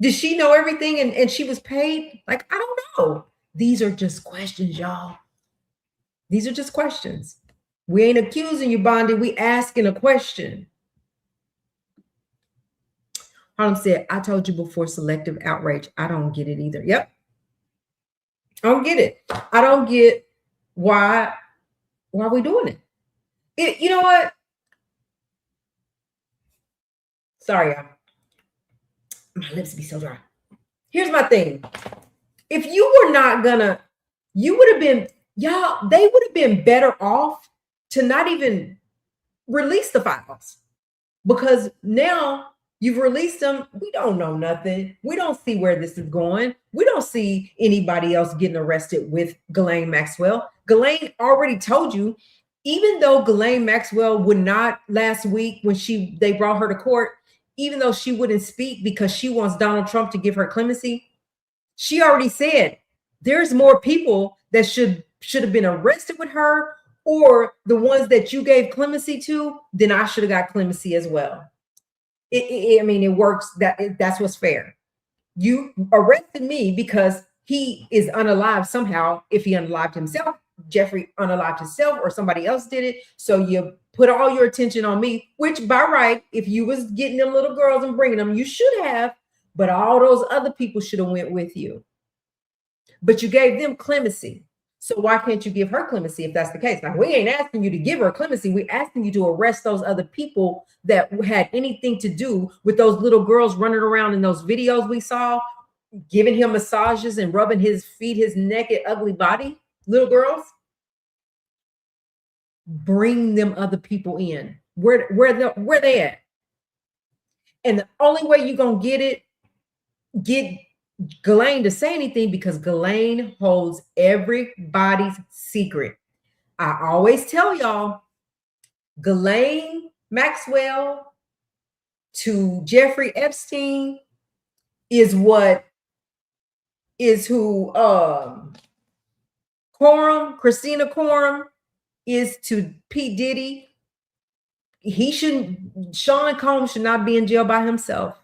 Did she know everything and she was paid? Like, I don't know. These are just questions, y'all. These are just questions. We ain't accusing you, Bondi. We asking a question. Harlem said, I told you before, selective outrage. I don't get it either. Yep. I don't get it. I don't get why we doing it. You know what? Sorry, y'all. My lips be so dry. Here's my thing. If you were not gonna, you would have been, y'all, they would have been better off to not even release the files, because now you've released them. We don't know nothing. We don't see where this is going. We don't see anybody else getting arrested with Ghislaine Maxwell. Ghislaine already told you, even though Ghislaine Maxwell would not last week when they brought her to court, even though she wouldn't speak because she wants Donald Trump to give her clemency, she already said there's more people that should have been arrested with her, or the ones that you gave clemency to, then I should have got clemency as well. I mean, it works. That's what's fair. You arrested me because he is unalive somehow. If he unalived himself, Jeffrey unalived himself, or somebody else did it. So you put all your attention on me, which by right, if you was getting them little girls and bringing them, you should have. But all those other people should have went with you. But you gave them clemency. So why can't you give her clemency if that's the case? Now, we ain't asking you to give her clemency. We're asking you to arrest those other people that had anything to do with those little girls running around in those videos we saw, giving him massages and rubbing his feet, his naked, ugly body. Little girls. Bring them other people in. Where they at? And the only way you're going to get Ghislaine to say anything, because Ghislaine holds everybody's secret. I always tell y'all, Ghislaine Maxwell to Jeffrey Epstein is who Christina Quorum is to P. Diddy. Sean Combs should not be in jail by himself.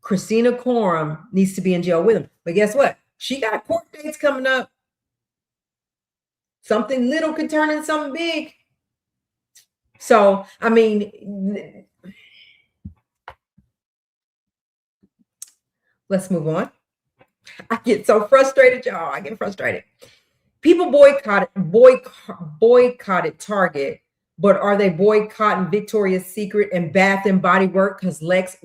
Christina Quorum needs to be in jail with him. But guess what? She got court dates coming up. Something little could turn into something big. So, I mean, let's move on. I get so frustrated, y'all. I get frustrated. People boycotted Target, but are they boycotting Victoria's Secret and Bath and Body Works because Lex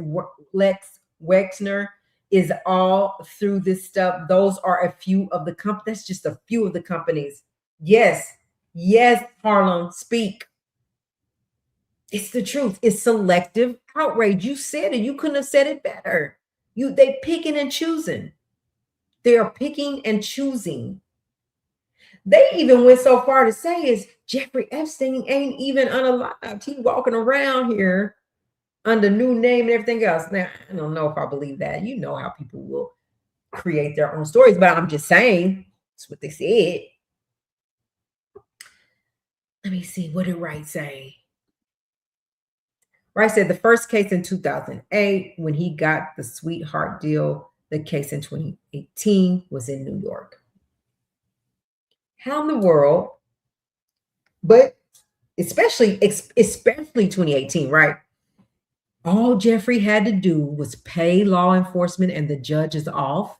Wexner is all through this stuff? Those are a few of the that's just a few of the companies. Yes, Harlem, speak. It's the truth. It's selective outrage. You said it. You couldn't have said it better. They picking and choosing. They are picking and choosing. They even went so far to say is Jeffrey Epstein ain't even unalived. He's walking around here under new name and everything else. Now, I don't know if I believe that. You know how people will create their own stories, but I'm just saying that's what they said. Let me see. What did Wright say? Wright said the first case in 2008, when he got the sweetheart deal, the case in 2018 was in New York. How in the world? But especially 2018, right? All Jeffrey had to do was pay law enforcement and the judges off.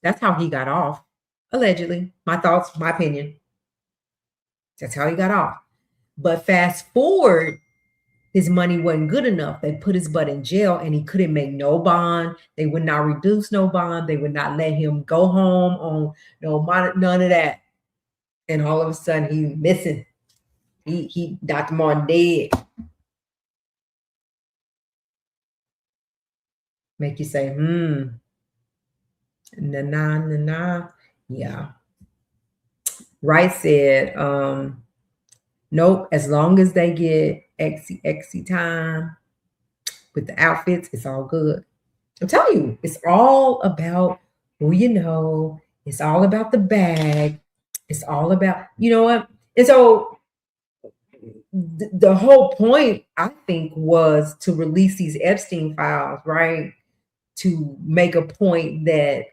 That's how he got off. Allegedly. My thoughts, my opinion. That's how he got off. But fast forward, his money wasn't good enough. They put his butt in jail and he couldn't make no bond. They would not reduce no bond. They would not let him go home on none of that. And all of a sudden he's missing. He Dr. Martin dead. Make you say, nah. Yeah. Wright said, nope, as long as they get XC time with the outfits, it's all good. I'm telling you, it's all about who you know. It's all about the bag. It's all about, you know what? And so the whole point, I think, was to release these Epsteine files, right? To make a point that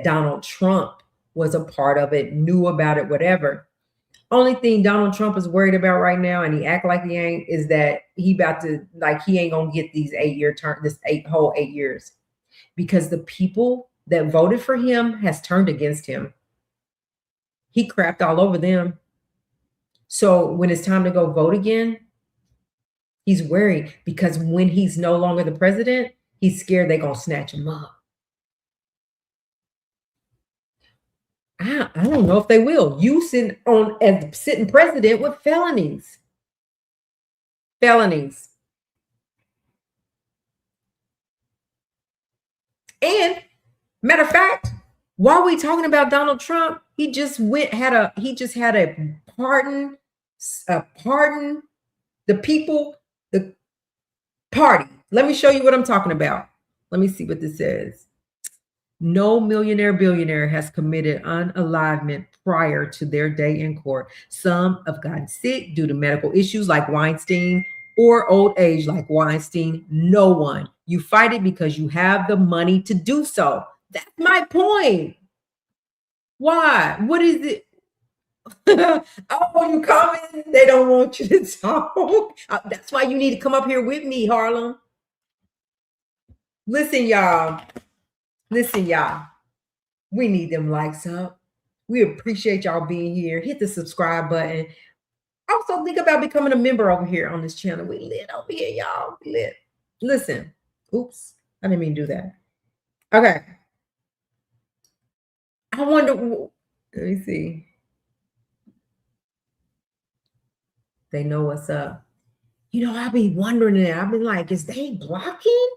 Donald Trump was a part of it, knew about it, whatever. Only thing Donald Trump is worried about right now, and he act like he ain't, is that he about to, like, he ain't gonna get these 8-year term, this whole 8 years, because the people that voted for him has turned against him. He crapped all over them. So when it's time to go vote again, he's worried, because when he's no longer the president, he's scared they're gonna snatch him up. I don't know if they will. You sit on as sitting president with felonies. Felonies. And matter of fact, while we talking about Donald Trump, he just had a pardon the people, the party. Let me show you what I'm talking about. Let me see what this says. No millionaire billionaire has committed unalivement prior to their day in court. Some have gotten sick due to medical issues like Weinstein or old age like Weinstein. No one. You fight it because you have the money to do so. That's my point. Why? What is it? Oh, you coming? They don't want you to talk. That's why you need to come up here with me, Harlem. Listen, y'all. We need them likes up. We appreciate y'all being here. Hit the subscribe button. Also, think about becoming a member over here on this channel. We lit over here, y'all. We lit. Listen. Oops. I didn't mean to do that. Okay. I wonder. Let me see. They know what's up. You know, I be wondering that. I've been like, is they blocking?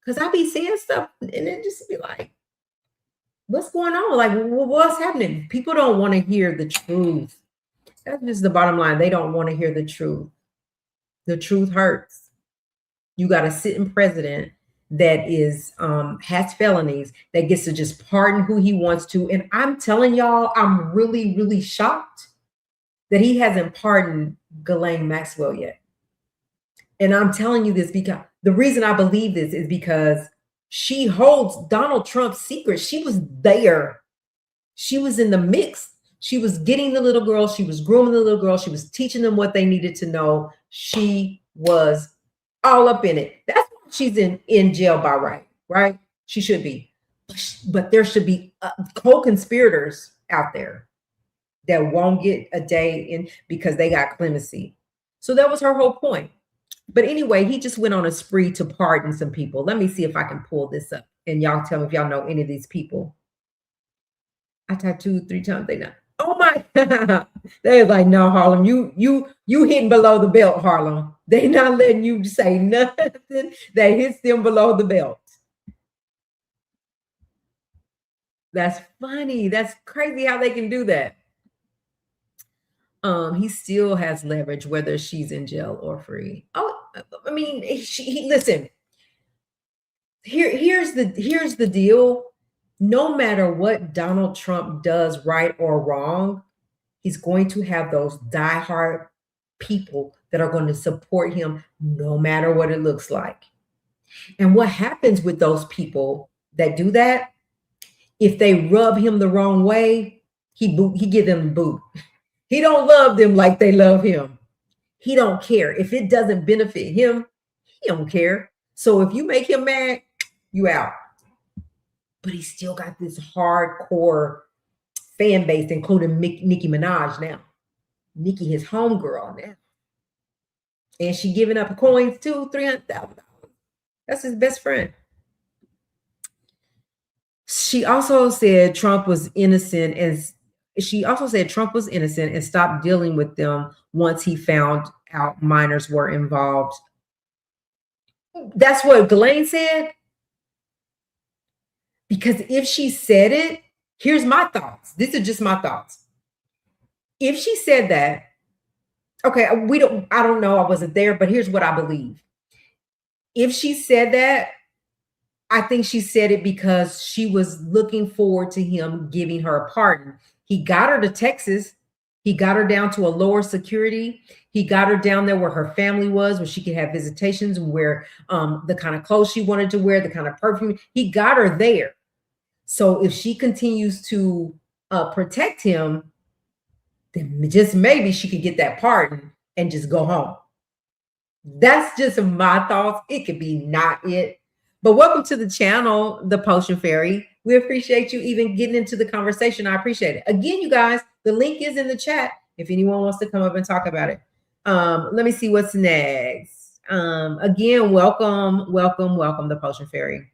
Because I be seeing stuff and it just be like, what's going on? Like, what's happening? People don't want to hear the truth. That's just the bottom line. They don't want to hear the truth. The truth hurts. You got a sitting president that is has felonies, that gets to just pardon who he wants to. And I'm telling y'all, I'm really, really shocked that he hasn't pardoned Ghislaine Maxwell yet. And I'm telling you this because the reason I believe this is because she holds Donald Trump's secret. She was there. She was in the mix. She was getting the little girl. She was grooming the little girl. She was teaching them what they needed to know. She was all up in it. That's why she's in jail by right? She should be. But there should be co-conspirators out there that won't get a day in because they got clemency. So that was her whole point. But anyway, he just went on a spree to pardon some people. Let me see if I can pull this up. And y'all tell me if y'all know any of these people. I typed 2-3 times. They know. Oh my God. They're like, no, Harlem, you hitting below the belt, Harlem. They not letting you say nothing that hits them below the belt. That's funny. That's crazy how they can do that. He still has leverage whether she's in jail or free. Oh, I mean, listen. Here's the deal. No matter what Donald Trump does, right or wrong, he's going to have those diehard people that are going to support him no matter what it looks like. And what happens with those people that do that, if they rub him the wrong way, he give them a boot. He don't love them like they love him. He don't care. If it doesn't benefit him, he don't care. So if you make him mad, you out. but he still got this hardcore fan base, including Nicki Minaj now. Nicki his homegirl now. And she giving up coins too, $300,000. That's his best friend. She also said Trump was innocent, and stopped dealing with them once he found out minors were involved. That's what Ghislaine said. Because if she said it, here's my thoughts. These are just my thoughts. If she said that, okay, I don't know, I wasn't there, but here's what I believe. If she said that, I think she said it because she was looking forward to him giving her a pardon. He got her to Texas. He got her down to a lower security. He got her down there where her family was, where she could have visitations and wear the kind of clothes she wanted to wear, the kind of perfume. He got her there. So if she continues to protect him, then just maybe she could get that pardon and just go home. That's just my thoughts. It could be not it. But welcome to the channel, The Potion Fairy. We appreciate you even getting into the conversation. I appreciate it. Again, you guys, the link is in the chat if anyone wants to come up and talk about it. Let me see what's next. Again, welcome, The Potion Fairy.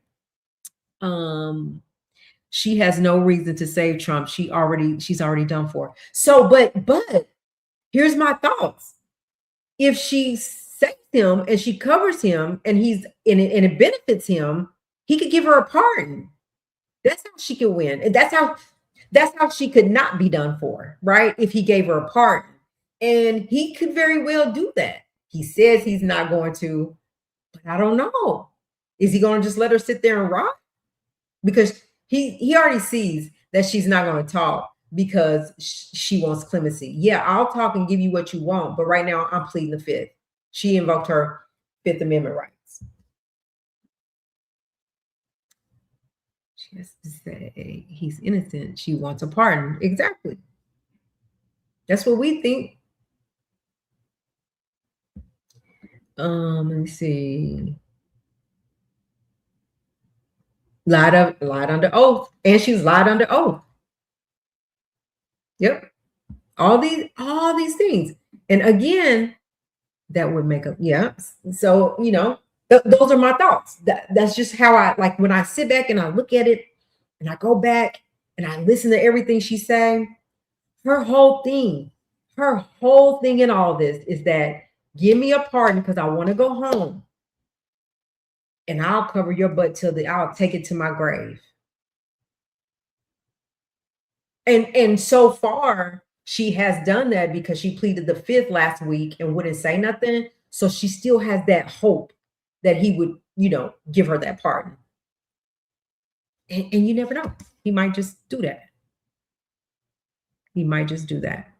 She has no reason to save Trump. She's already done for. So, but here's my thoughts. If she saves him and she covers him and it benefits him, he could give her a pardon. That's how she could win. And that's how she could not be done for, right? If he gave her a pardon. And he could very well do that. He says he's not going to, but I don't know. Is he going to just let her sit there and rot? Because he already sees that she's not going to talk because she wants clemency. Yeah, I'll talk and give you what you want, but right now I'm pleading the fifth. She invoked her Fifth Amendment rights. She has to say he's innocent. She wants a pardon. Exactly. That's what we think. Let me see. Lied under oath, and she's lied under oath. Yep, all these things, and again, that would make a So those are my thoughts. That's just how I like when I sit back and I look at it, and I go back and I listen to everything she's saying. Her whole thing in all this is that give me a pardon because I want to go home. And I'll cover your butt I'll take it to my grave. And so far, she has done that because she pleaded the fifth last week and wouldn't say nothing. So she still has that hope that he would, give her that pardon. And you never know. He might just do that. He might just do that.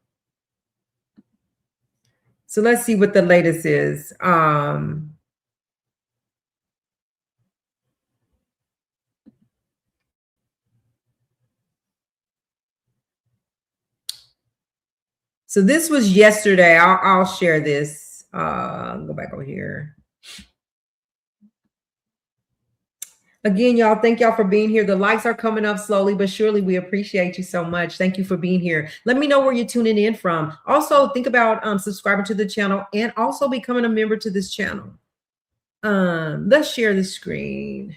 So let's see what the latest is. So this was yesterday. I'll share this. Go back over here. Again, y'all, thank y'all for being here. The likes are coming up slowly but surely. We appreciate you so much. Thank you for being here. Let me know where you're tuning in from. Also, think about subscribing to the channel and also becoming a member to this channel. Let's share the screen.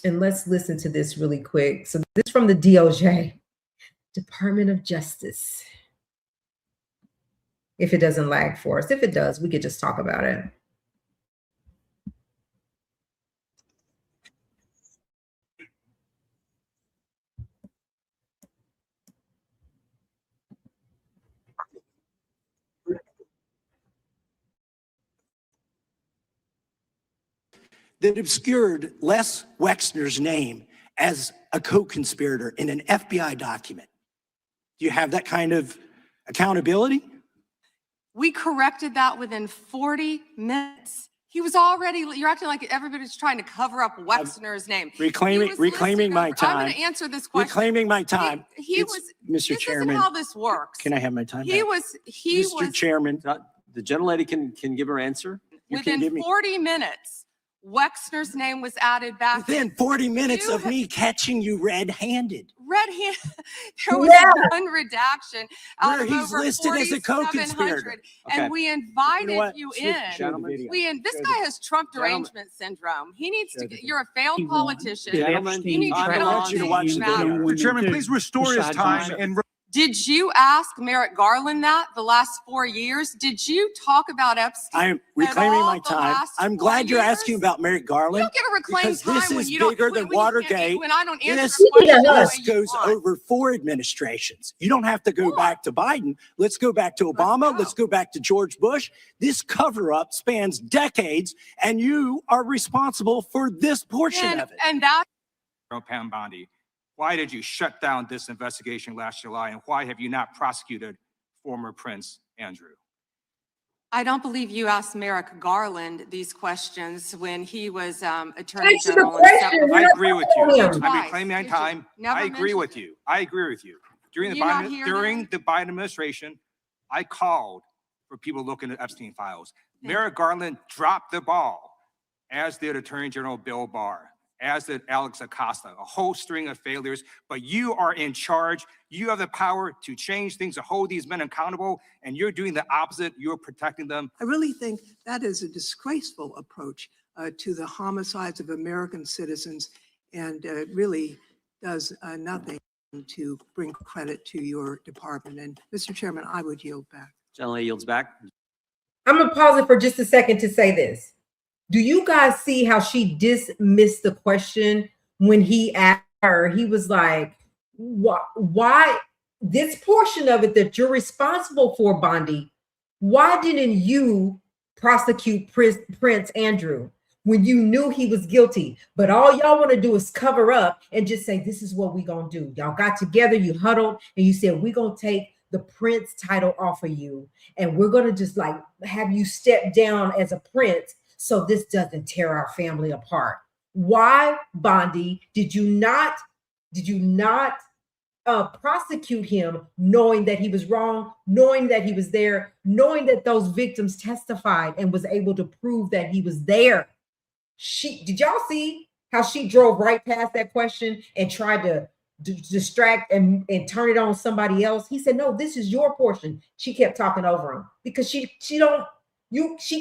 And let's listen to this really quick. So this is from the DOJ, Department of Justice. If it doesn't lag for us. If it does, we could just talk about it. That obscured Les Wexner's name as a co-conspirator in an FBI document. Do you have that kind of accountability? We corrected that within 40 minutes. He was already, you're acting like everybody's trying to cover up Wexner's name. Reclaiming my time. I'm going to answer this question. Reclaiming my time. He was, Mr. Chairman. This isn't how this works. Can I have my time? Mr. Chairman. The gentlelady can give her answer. Within 40 minutes, Wexner's name was added back. Within 40 minutes You of me catching you red-handed. Red-handed. There was one redaction out Where of he's over listed as a 4,700, co-conspirator. and we invited what? you Switch in. gentlemen. This guy has Trump derangement syndrome. He needs to. You're a failed politician. Gentlemen, You need to I get on want you to watch things the that video. matter. Mr. Chairman, please restore his time and Did you ask Merrick Garland that the last 4 years? Did you talk about Epstein? I'm reclaiming all my the time. last I'm 4 glad you're years? asking about Merrick You Garland. don't get to reclaim Because time this when is you don't. bigger than when you can't- Watergate. When I don't answer This, the question the way this you goes want. over 4 administrations. You don't have to go back to Biden. Let's go back to Obama. Let's go back to George Bush. This cover-up spans decades, and you are responsible for this portion of it. And that Pam Bondi. Why did you shut down this investigation last July, and why have you not prosecuted former Prince Andrew? I don't believe you asked Merrick Garland these questions when he was Attorney Answer the General. question. I agree with you. Him. I'm reclaiming my Did you? time. Never I agree with mentioned you. I agree with you. During Were the you not here during then? the Biden administration, I called for people looking at Epstein files. Merrick Garland dropped the ball, as did Attorney General Bill Barr, as did Alex Acosta, a whole string of failures. But you are in charge. You have the power to change things, to hold these men accountable, and you're doing the opposite. You're protecting them. I really think that is a disgraceful approach to the homicides of American citizens, and really does nothing to bring credit to your department. And Mr. Chairman, I would yield back. Gentleman yields back. I'm gonna pause it for just a second to say this. Do you guys see how she dismissed the question when he asked her? He was like, why this portion of it that you're responsible for, Bondi, why didn't you prosecute Prince Andrew when you knew he was guilty? But all y'all want to do is cover up and just say, this is what we gonna do. Y'all got together, you huddled, and you said, we're gonna take the prince title off of you, and we're gonna just like have you step down as a prince so this doesn't tear our family apart. Why, Bondi, did you not prosecute him, knowing that he was wrong, knowing that he was there, knowing that those victims testified and was able to prove that he was there? Did y'all see how she drove right past that question and tried to distract and turn it on somebody else? He said, no, this is your portion. She kept talking over him because she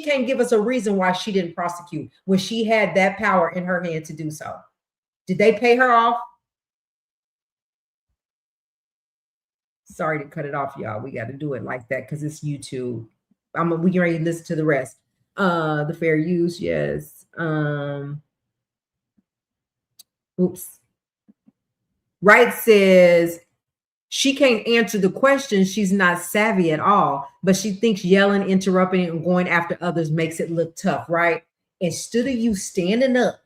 can't give us a reason why she didn't prosecute when she had that power in her hand to do so. Did they pay her off? Sorry to cut it off, y'all. We got to do it like that because it's YouTube. We can already listen to the rest. The fair use, yes. Oops. Wright says she can't answer the question. She's not savvy at all, but she thinks yelling, interrupting, and going after others makes it look tough, right? Instead of you standing up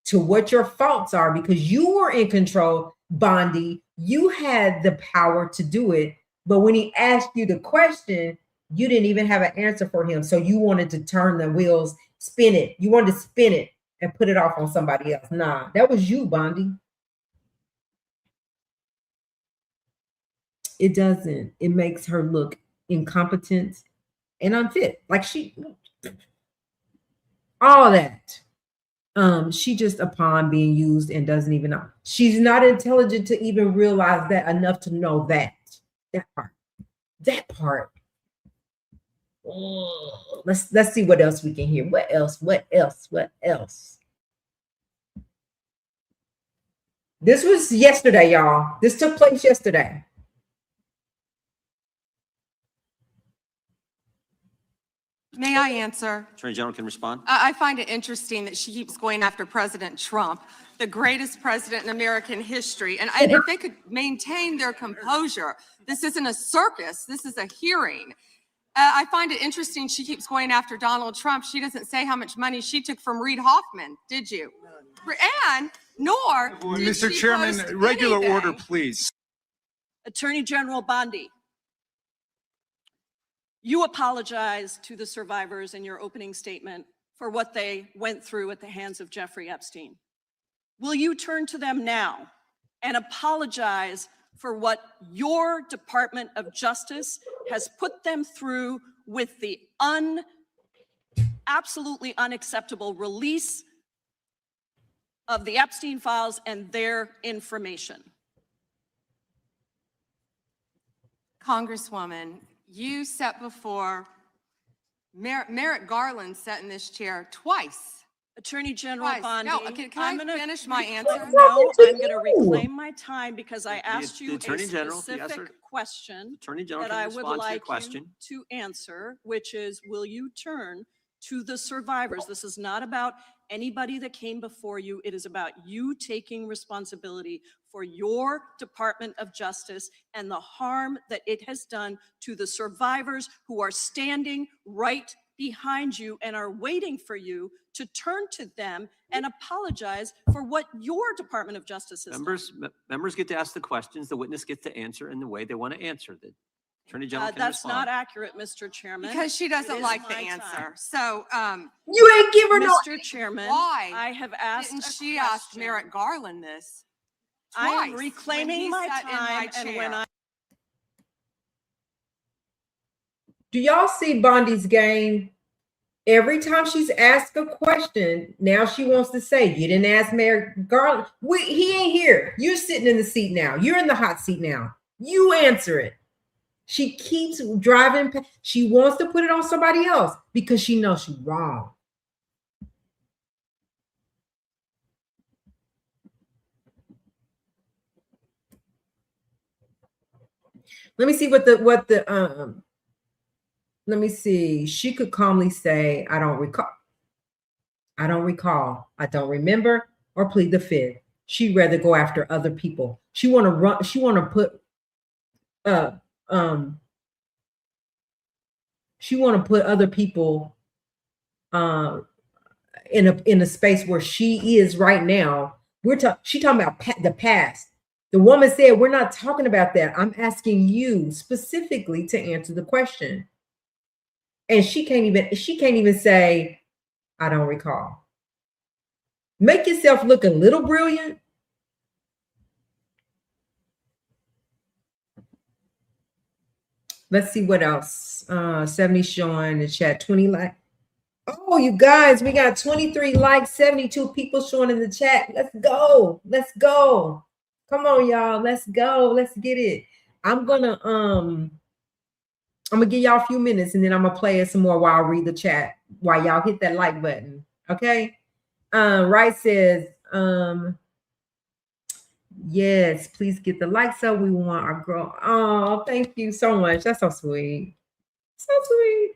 to what your faults are, because you were in control, Bondi, you had the power to do it. But when he asked you the question, you didn't even have an answer for him. So you wanted to turn the wheels, spin it. You wanted to spin it and put it off on somebody else. Nah, that was you, Bondi. It doesn't. It makes her look incompetent and unfit. Like all that. She just a pawn being used and doesn't even know. She's not intelligent to even realize that enough to know that part. Oh, let's see what else we can hear. What else? This was yesterday, y'all. This took place yesterday. May I answer? Attorney General can respond. I find it interesting that she keeps going after President Trump, the greatest president in American history. And if they could maintain their composure, this isn't a circus, this is a hearing. I find it interesting she keeps going after Donald Trump. She doesn't say how much money she took from Reid Hoffman, did you? And nor did Mr. she Chairman, post regular anything. order, please. Attorney General Bondi, you apologized to the survivors in your opening statement for what they went through at the hands of Jeffrey Epstein. Will you turn to them now and apologize for what your Department of Justice has put them through with the absolutely unacceptable release of the Epstein files and their information. Congresswoman, you sat before, Merrick Garland sat in this chair twice. Attorney General Twice. Bondi. No, can I finish my answer? No, I'm going to reclaim my time because I asked you a Attorney General, specific question Attorney General that can I would respond to your like question. you to answer, which is, will you turn to the survivors? This is not about anybody that came before you. It is about you taking responsibility for your Department of Justice and the harm that it has done to the survivors who are standing right behind you and are waiting for you to turn to them and apologize for what your Department of Justice has done. Members get to ask the questions, the witness gets to answer in the way they want to answer. The Attorney General can That's not respond. accurate, Mr. Chairman. Because she It doesn't is like my the time. answer. So, You ain't give her no. Mr. Chairman, why I have asked didn't a she ask question. Merrick Garland this? I am twice when reclaiming he my sat in my time, and when chair? I Do y'all see Bondi's game? Every time she's asked a question, now she wants to say, you didn't ask Merrick Garland. He ain't here. You're sitting in the seat now. You're in the hot seat now. You answer it. She keeps driving. She wants to put it on somebody else because she knows she's wrong. Let me see let me see. She could calmly say, I don't recall. I don't recall. I don't remember, or plead the fifth. She'd rather go after other people. She want to run. She want to put she want to put other people in a space where she is right now. She talking about the past. The woman said, we're not talking about that. I'm asking you specifically to answer the question. And she can't even say, I don't recall. Make yourself look a little brilliant. Let's see what else. 70 showing the chat, 20 likes. Oh, you guys, we got 23 likes, 72 people showing in the chat. Let's go. Let's go. Come on, y'all. Let's go. Let's get it. I'm gonna give y'all a few minutes and then I'm gonna play it some more while I read the chat, while y'all hit that like button. Okay. Right says, yes, please get the likes up. We want our girl. Oh, thank you so much. That's so sweet. So sweet.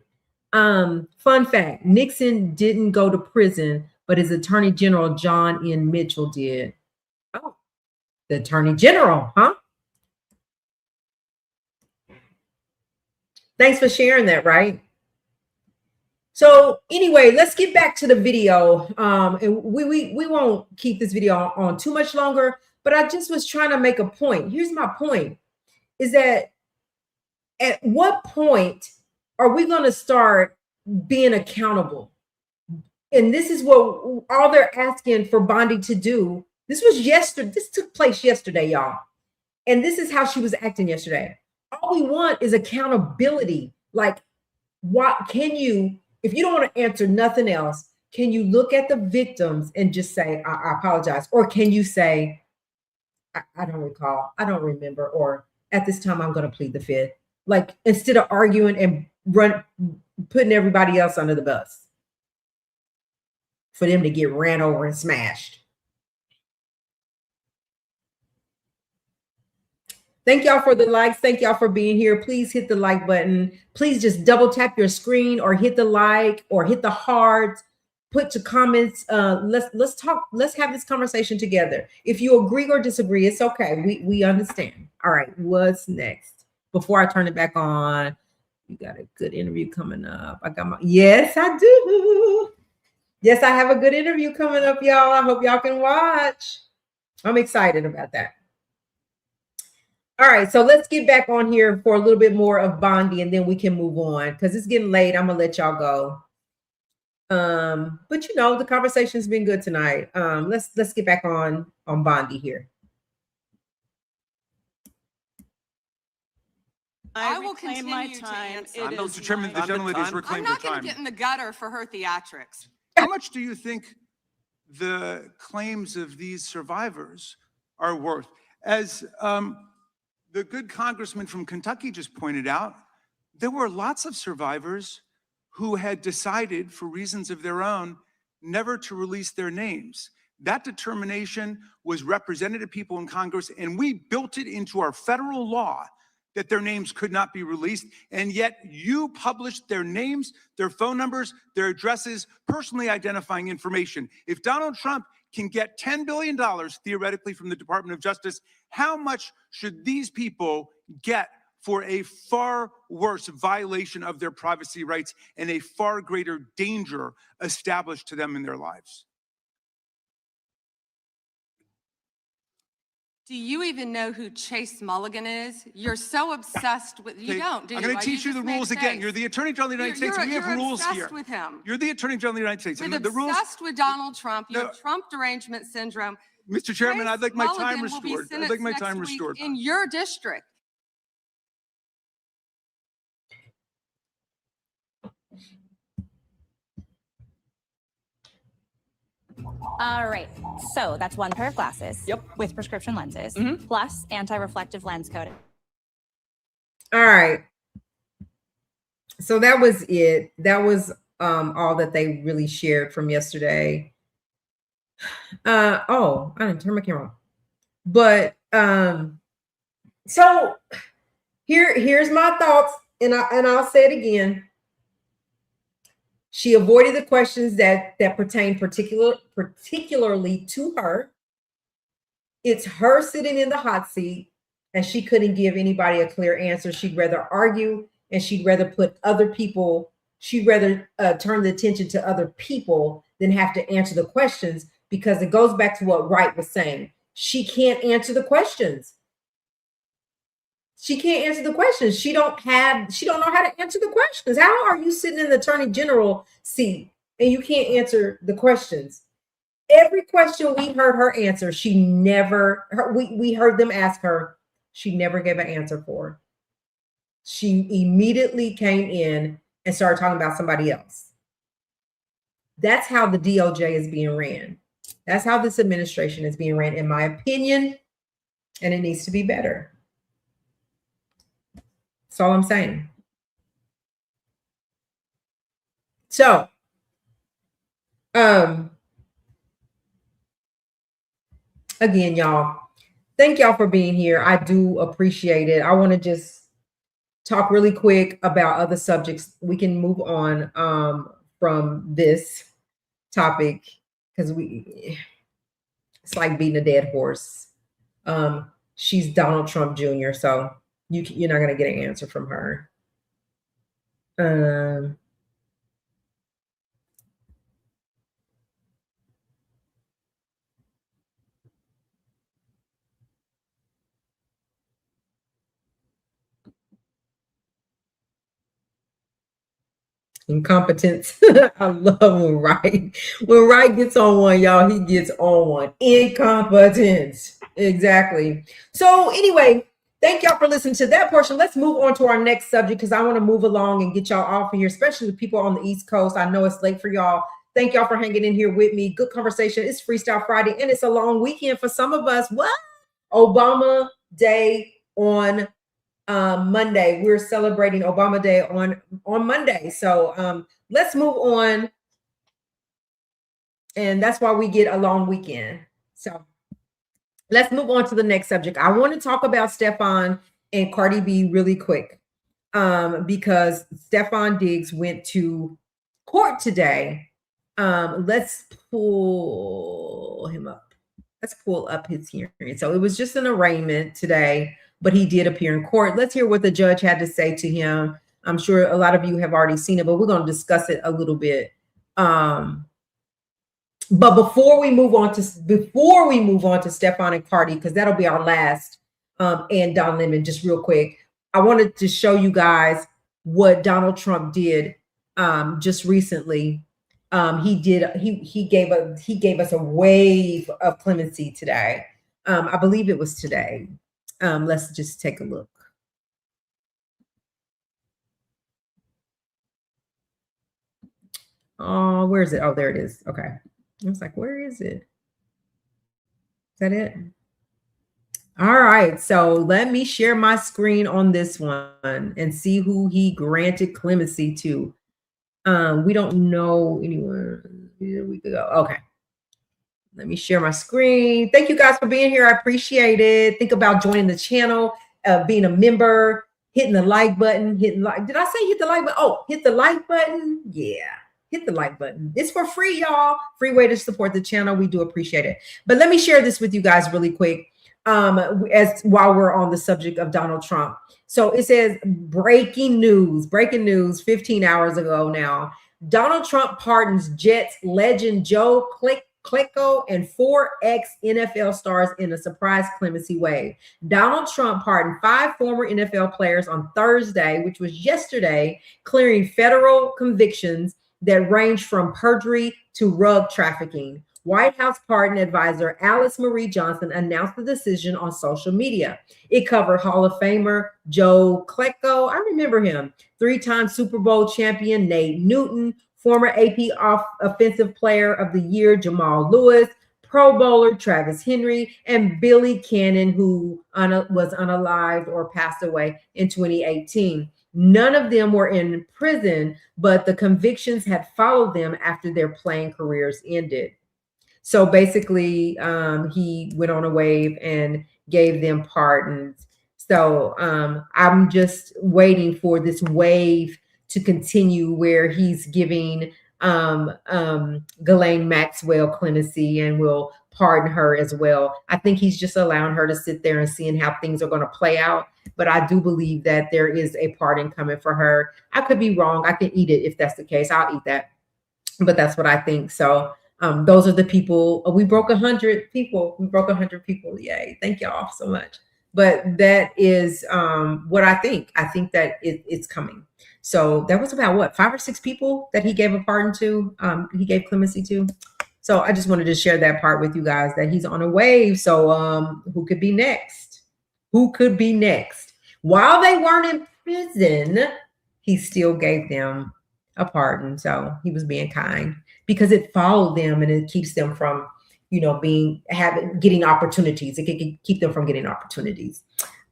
Fun fact, Nixon didn't go to prison, but his Attorney General, John N. Mitchell, did. Oh, the Attorney General, huh? Thanks for sharing that, right? So anyway, let's get back to the video. And we won't keep this video on too much longer, but I just was trying to make a point. Here's my point, is that at what point are we going to start being accountable? And this is what all they're asking for Bondi to do. This was yesterday. This took place yesterday, y'all. And this is how she was acting yesterday. All we want is accountability. Like, what can you, if you don't want to answer nothing else, can you look at the victims and just say, I apologize? Or can you say, I don't recall, I don't remember, or at this time, I'm going to plead the fifth. Like, instead of arguing and putting everybody else under the bus for them to get ran over and smashed. Thank y'all for the likes. Thank y'all for being here. Please hit the like button. Please just double tap your screen or hit the like or hit the heart. Put your comments. Let's talk. Let's have this conversation together. If you agree or disagree, it's okay. We understand. All right. What's next? Before I turn it back on, you got a good interview coming up. Yes, I do. Yes, I have a good interview coming up, y'all. I hope y'all can watch. I'm excited about that. All right, so let's get back on here for a little bit more of Bondi, and then we can move on because it's getting late. I'm gonna let y'all go. But you know, the conversation's been good tonight. Let's get back on Bondi here. I will reclaim my continue to time. answer. It Mr. is Chairman, my the gentleman has I'm reclaimed I'm their not going time. to get in the gutter for her theatrics. How much do you think the claims of these survivors are worth? As the good congressman from Kentucky just pointed out, there were lots of survivors who had decided, for reasons of their own, never to release their names. That determination was represented to people in Congress, and we built it into our federal law that their names could not be released. And yet you published their names, their phone numbers, their addresses, personally identifying information. If Donald Trump can get $10 billion theoretically from the Department of Justice, how much should these people get for a far worse violation of their privacy rights and a far greater danger established to them in their lives? Do you even know who Chase Mulligan is? You're so obsessed with, you Okay, don't, do you? I'm going Are to teach you just the made a rules again. face? You're the Attorney General of the United States. We have rules obsessed here. with him. You're the Attorney General of the United States. With And the rules, obsessed with Donald Trump. You No. have Trump derangement syndrome. Mr. Chairman, Chase I'd like my time Mulligan will be restored. I'd like my sentenced time next week restored. in your district. All right, so that's one pair of glasses. Yep. With prescription lenses, plus anti-reflective lens coating. All right. So that was it. That was all that they really shared from yesterday. Oh, I didn't turn my camera on. But so here's my thoughts, and I'll say it again. She avoided the questions that pertain particularly to her. It's her sitting in the hot seat, and she couldn't give anybody a clear answer. She'd rather argue, and she'd rather put other people, she'd rather turn the attention to other people than have to answer the questions, because it goes back to what Wright was saying. She can't answer the questions. She can't answer the questions. She don't know how to answer the questions. How are you sitting in the attorney general seat and you can't answer the questions? Every question we heard her answer, we heard them ask her, she never gave an answer for. She immediately came in and started talking about somebody else. That's how the DOJ is being ran. That's how this administration is being ran, in my opinion, and it needs to be better. That's all I'm saying. So, again, y'all, thank y'all for being here. I do appreciate it. I want to just talk really quick about other subjects. We can move on from this topic, because it's like beating a dead horse. She's Donald Trump Jr., so you're not going to get an answer from her. Incompetence. I love when Wright gets on one, y'all. He gets on one. Incompetence. Exactly. So anyway, thank y'all for listening to that portion. Let's move on to our next subject, because I want to move along and get y'all off of here, especially the people on the East Coast. I know it's late for y'all. Thank y'all for hanging in here with me. Good conversation. It's Freestyle Friday, and it's a long weekend for some of us. What? Obama Day on Monday. We're celebrating Obama Day on Monday. So let's move on. And that's why we get a long weekend. So let's move on to the next subject. I want to talk about Stefon and Cardi B really quick, because Stefon Diggs went to court today. Let's pull him up. Let's pull up his hearing. So it was just an arraignment today, but he did appear in court. Let's hear what the judge had to say to him. I'm sure a lot of you have already seen it, but we're going to discuss it a little bit. But before we move on to Stefon and Cardi, because that'll be our last, and Don Lemon, just real quick, I wanted to show you guys what Donald Trump did just recently. He gave us a wave of clemency today. I believe it was today. Let's just take a look. Oh, where is it? Oh, there it is. Okay. I was like, where is it? Is that it? All right. So let me share my screen on this one and see who he granted clemency to. We don't know anyone. We could go. Okay. Let me share my screen. Thank you guys for being here. I appreciate it. Think about joining the channel, being a member, hitting the like button, hitting like. Did I say hit the like button? Oh, hit the like button. Yeah, hit the like button. It's for free, y'all. Free way to support the channel. We do appreciate it. But let me share this with you guys really quick. As while we're on the subject of Donald Trump. So it says breaking news 15 hours ago now. Donald Trump pardons Jets legend Joe Klecko and 4 ex-NFL stars in a surprise clemency wave. Donald Trump pardoned 5 former NFL players on Thursday, which was yesterday, clearing federal convictions that range from perjury to rug trafficking. White House pardon advisor Alice Marie Johnson announced the decision on social media. It covered Hall of Famer Joe Klecko. I remember him. 3-time Super Bowl champion Nate Newton, former AP Offensive Player of the Year Jamal Lewis, Pro Bowler Travis Henry, and Billy Cannon, who was unalived or passed away in 2018. None of them were in prison, but the convictions had followed them after their playing careers ended. So basically, he went on a wave and gave them pardons. So I'm just waiting for this wave to continue where he's giving Ghislaine Maxwell clemency and will pardon her as well. I think he's just allowing her to sit there and seeing how things are going to play out. But I do believe that there is a pardon coming for her. I could be wrong. I can eat it if that's the case. I'll eat that. But that's what I think. So those are the people. We broke 100 people. We broke 100 people. Yay. Thank y'all so much. But that is what I think. I think that it's coming. So that was about what, 5 or 6 people that he gave a pardon to, he gave clemency to. So I just wanted to share that part with you guys that he's on a wave. So who could be next? Who could be next? While they weren't in prison, he still gave them a pardon. So he was being kind because it followed them and it keeps them from, getting opportunities. It can keep them from getting opportunities.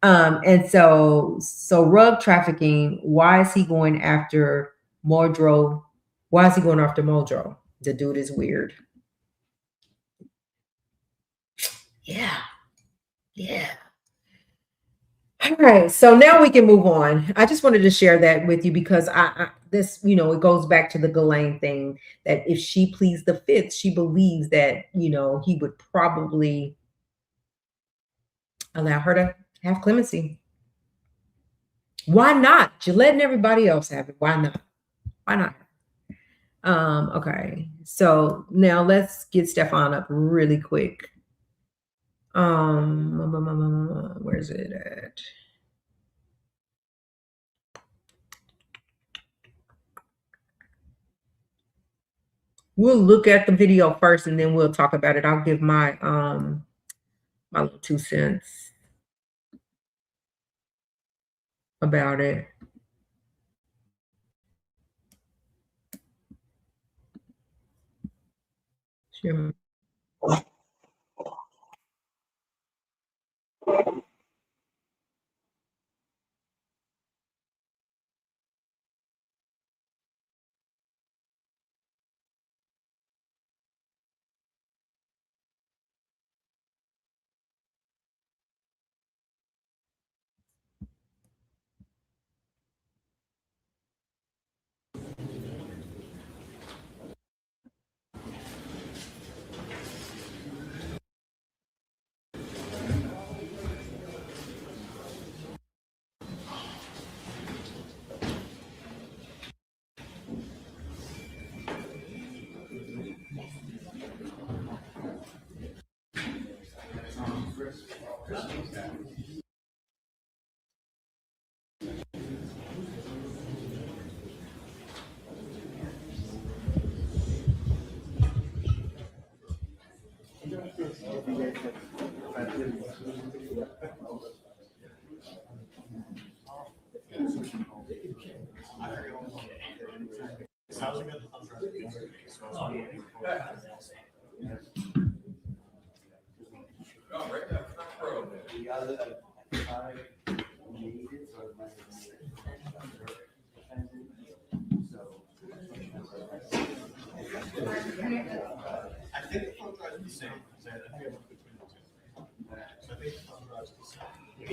And so rug trafficking, why is he going after Muldrow? Why is he going after Muldrow? The dude is weird. Yeah. All right, so now we can move on. I just wanted to share that with you because this, it goes back to the Ghislaine thing, that if she pleads the fifth, she believes that, he would probably allow her to have clemency. Why not? You're letting everybody else have it. Why not? Okay, so now let's get Stefon up really quick. Where's it at? We'll look at the video first and then we'll talk about it. I'll give my my little 2 cents about it. Sure.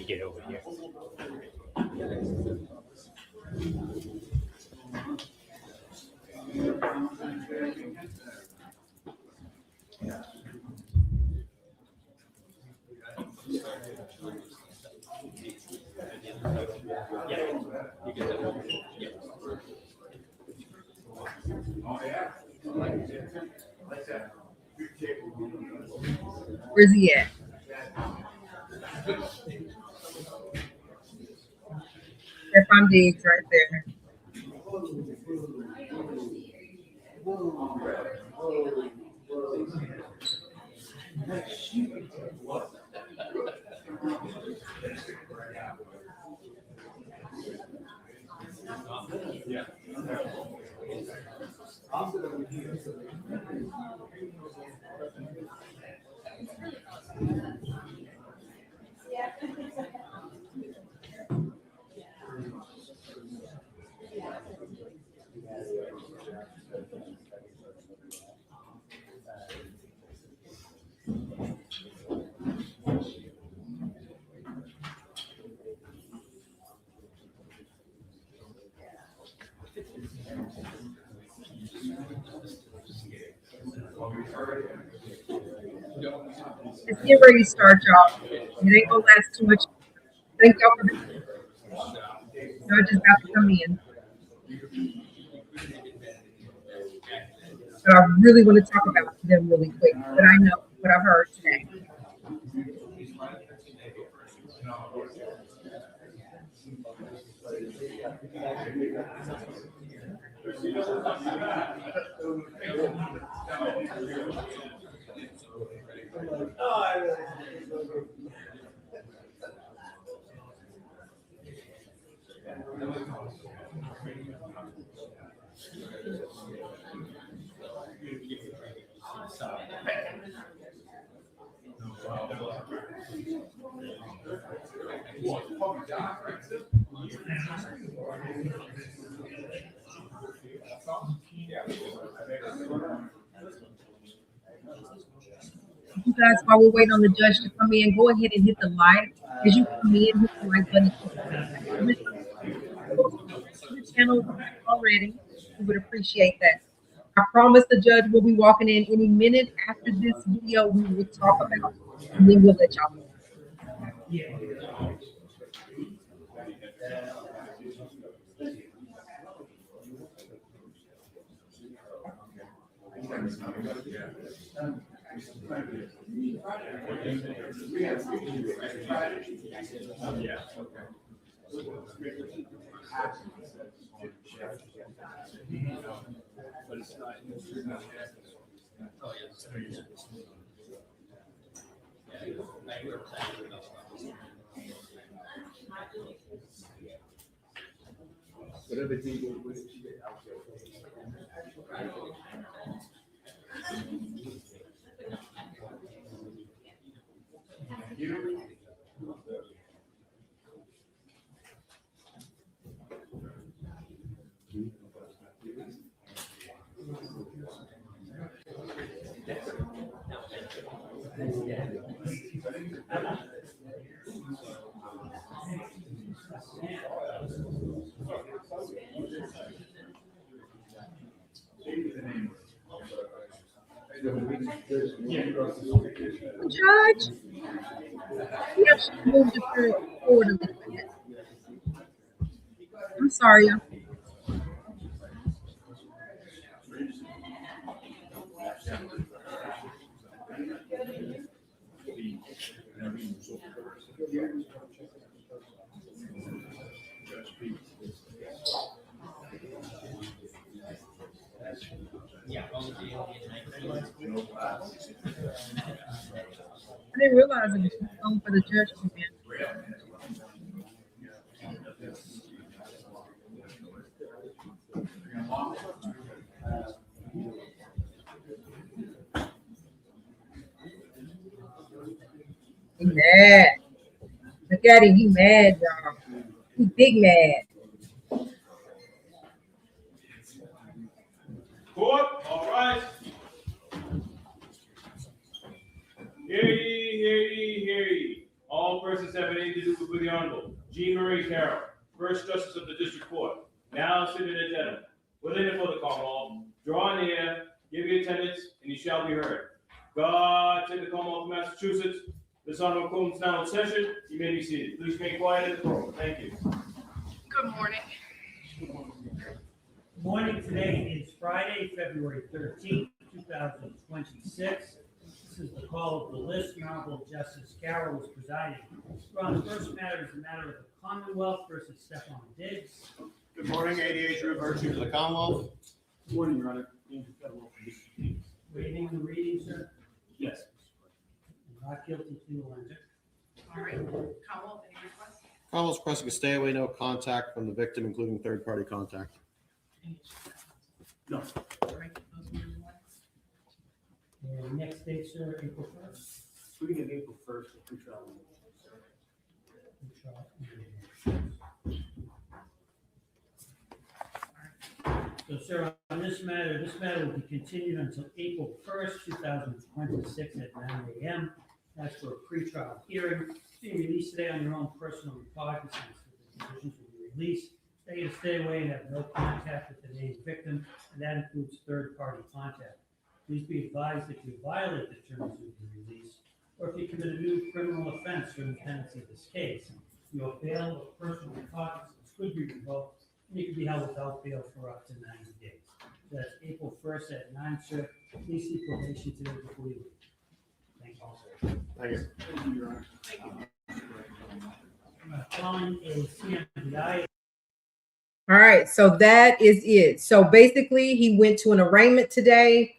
Get over here. Where's he at? Stefon Diggs right there. It's getting ready to start, y'all. It ain't gonna last too much. Thank y'all for the judges about to come in. But I really want to talk about them really quick. But I know what I've heard today. You guys, while we're waiting on the judge to come in, go ahead and hit the like. As you come in, hit the like button. The channel already. We would appreciate that. I promise the judge will be walking in any minute after this video. We will talk about, and then we'll let y'all know. Judge, we actually moved it forward a little bit. I'm sorry, y'all. I didn't realize it was on for the judge to come in. Amen. Look at him, he mad, y'all. He big mad. Court, all rise. Hear ye, hear ye, hear ye. All persons having anything to do with the Honorable Jean Marie Carroll, First Justice of the District Court, now sitting in gentlemen, within and for the Commonwealth, draw near, give your attendance, and you shall be heard. God save the Commonwealth of Massachusetts. This honorable court is now in session. You may be seated. Please remain quiet in the court. Thank you. Good morning. Good morning. Today is Friday, February 13th, 2026. This is the call of the list. The Honorable Justice Carroll is presiding. We're on the first matter is the matter of the Commonwealth versus Stefon Diggs. Good morning, ADA Drew Virtue to the Commonwealth. Good morning, Your Honor. Waiving the reading, sir? Yes. Not guilty to Linda. All right. Commonwealth, any requests? Commonwealth's requesting a stay away, no contact from the victim, including third-party contact. No. All right. Those matters away. And next date, sir, April 1st. We can get April 1st for pre-trial. So, sir, on this matter will be continued until April 1st, 2026 at 9 a.m. That's for a pretrial hearing. Being released today on your own personal recognizance that the conditions will be released. They to stay away and have no contact with the named victim, and that includes third-party contact. Please be advised if you violate the terms of your release, or if you commit a new criminal offense during the pendency of this case, your bail or personal recognizance could be revoked. You can be held without bail for up to 90 days. That's April 1st at 9, sir. Please see probation today before you leave. Thank you, sir. Thank you. Thank you, Your Honor. Thank you. Calling a CMPI. All right, so that is it. So basically, he went to an arraignment today.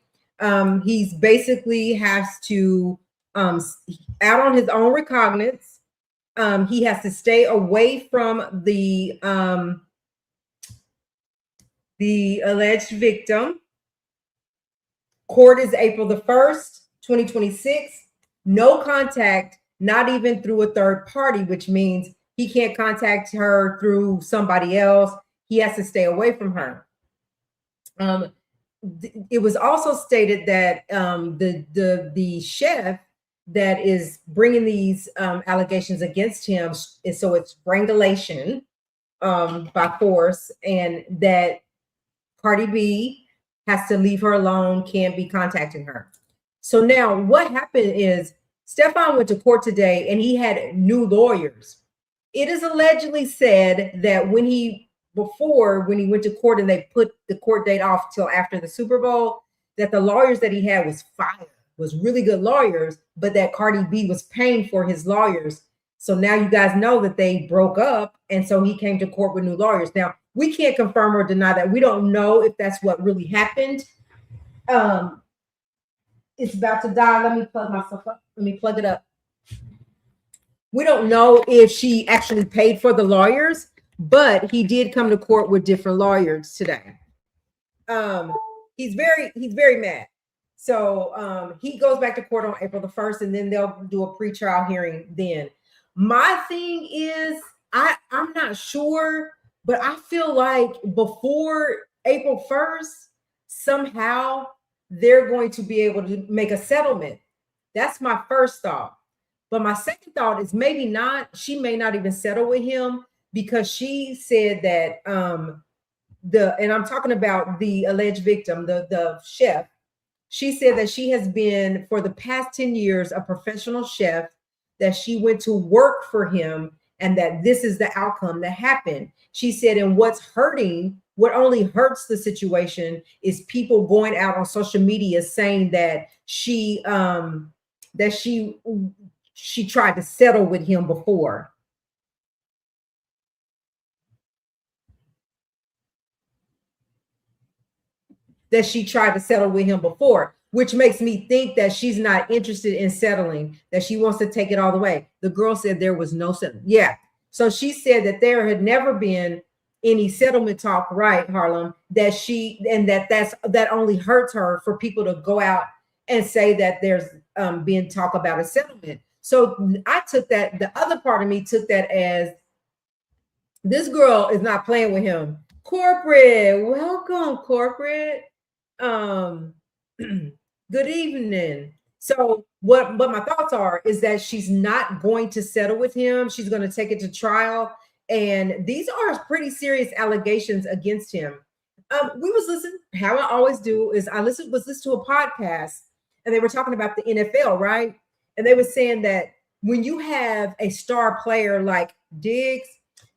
He's basically has to out on his own recognizance. He has to stay away from the alleged victim. Court is April the 1st, 2026. No contact, not even through a third party, which means he can't contact her through somebody else. He has to stay away from her. It was also stated that the chef that is bringing these allegations against him, so it's strangulation by force, and that Cardi B has to leave her alone, can't be contacting her. So now what happened is Stefon went to court today and he had new lawyers. It is allegedly said that when he went to court and they put the court date off till after the Super Bowl, that the lawyers that he had was really good lawyers, but that Cardi B was paying for his lawyers. So now you guys know that they broke up, and so he came to court with new lawyers. Now, we can't confirm or deny that. We don't know if that's what really happened. It's about to die. Let me plug myself up. Let me plug it up. We don't know if she actually paid for the lawyers, but he did come to court with different lawyers today. He's very mad. So he goes back to court on April the 1st, and then they'll do a pretrial hearing then. My thing is, I'm not sure, but I feel like before April 1st, somehow they're going to be able to make a settlement. That's my first thought. But my second thought is maybe not. She may not even settle with him, because she said that and I'm talking about the alleged victim, the chef. She said that she has been for the past 10 years a professional chef, that she went to work for him, and that this is the outcome that happened. She said, and what only hurts the situation is people going out on social media saying that she tried to settle with him before. That she tried to settle with him before, which makes me think that she's not interested in settling, that she wants to take it all the way. The girl said there was no settlement. Yeah. So she said that there had never been any settlement talk, right, Harlem, that only hurts her for people to go out and say that there's been talk about a settlement. So I took that, the other part of me took that as this girl is not playing with him. Corporate, welcome, corporate. Good evening. So what my thoughts are is that she's not going to settle with him. She's going to take it to trial. And these are pretty serious allegations against him. We was listening, how I always do is I was listening to a podcast and they were talking about the NFL, right? And they were saying that when you have a star player like Diggs,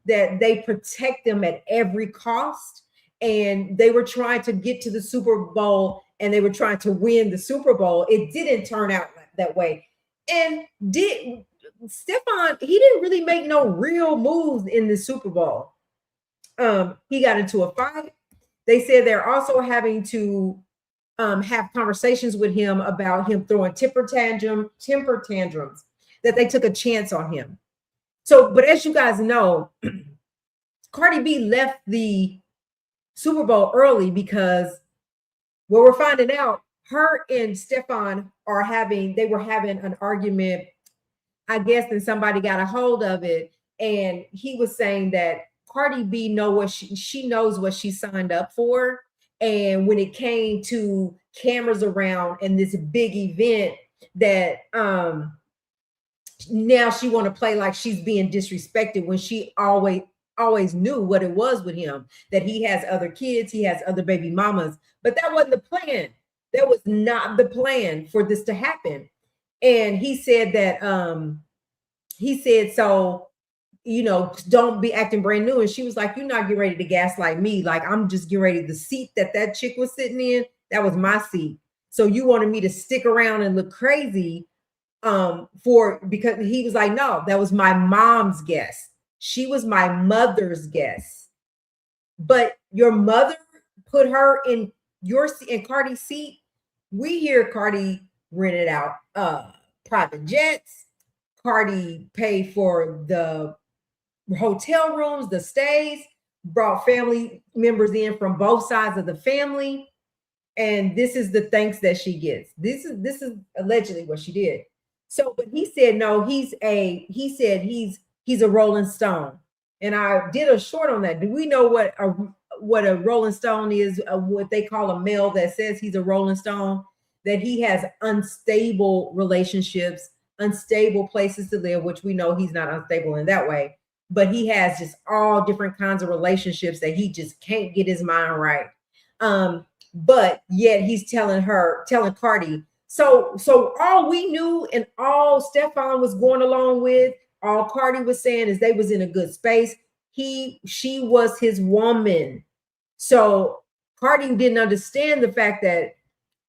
that they protect them at every cost. And they were trying to get to the Super Bowl and they were trying to win the Super Bowl. It didn't turn out that way. And Stefon, he didn't really make no real moves in the Super Bowl. He got into a fight. They said they're also having to have conversations with him about him throwing temper tantrums, that they took a chance on him. So, but as you guys know, Cardi B left the Super Bowl early because what we're finding out, her and Stefon were having an argument, I guess, and somebody got a hold of it. And he was saying that Cardi B she knows what she signed up for. And when it came to cameras around and this big event that now she want to play like she's being disrespected when she always knew what it was with him, that he has other kids, he has other baby mamas, but that wasn't the plan. That was not the plan for this to happen. And he said that so, you know, don't be acting brand new. And she was like, you're not getting ready to gaslight me. Like, I'm just getting ready. The seat that chick was sitting in, that was my seat. So you wanted me to stick around and look crazy because he was like, no, that was my mom's guess. She was my mother's guess. But your mother put her in Cardi's seat. We hear Cardi rented out private jets. Cardi paid for the hotel rooms, the stays, brought family members in from both sides of the family. And this is the thanks that she gets. This is allegedly what she did. So, but he said, no, he's a Rolling Stone. And I did a short on that. Do we know what a Rolling Stone is? What they call a male that says he's a Rolling Stone, that he has unstable relationships, unstable places to live, which we know he's not unstable in that way, but he has just all different kinds of relationships that he just can't get his mind right. But yet he's telling Cardi. So all we knew and all Stefon was going along with, all Cardi was saying is they was in a good space. She was his woman. So Cardi didn't understand the fact that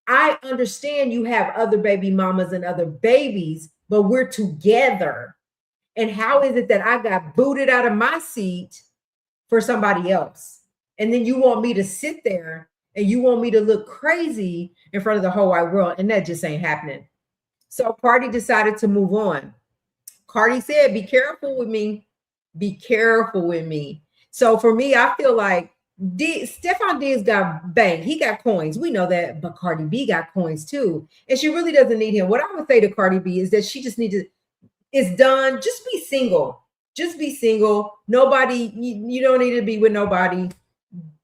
I understand you have other baby mamas and other babies, but we're together. And how is it that I got booted out of my seat for somebody else? And then you want me to sit there and you want me to look crazy in front of the whole wide world, and that just ain't happening. So Cardi decided to move on. Cardi said, be careful with me. Be careful with me. So for me, I feel like Stefon Diggs got bank. He got coins. We know that, but Cardi B got coins too. And she really doesn't need him. What I would say to Cardi B is that she just needs to, it's done. Just be single. Just be single. Nobody, you don't need to be with nobody.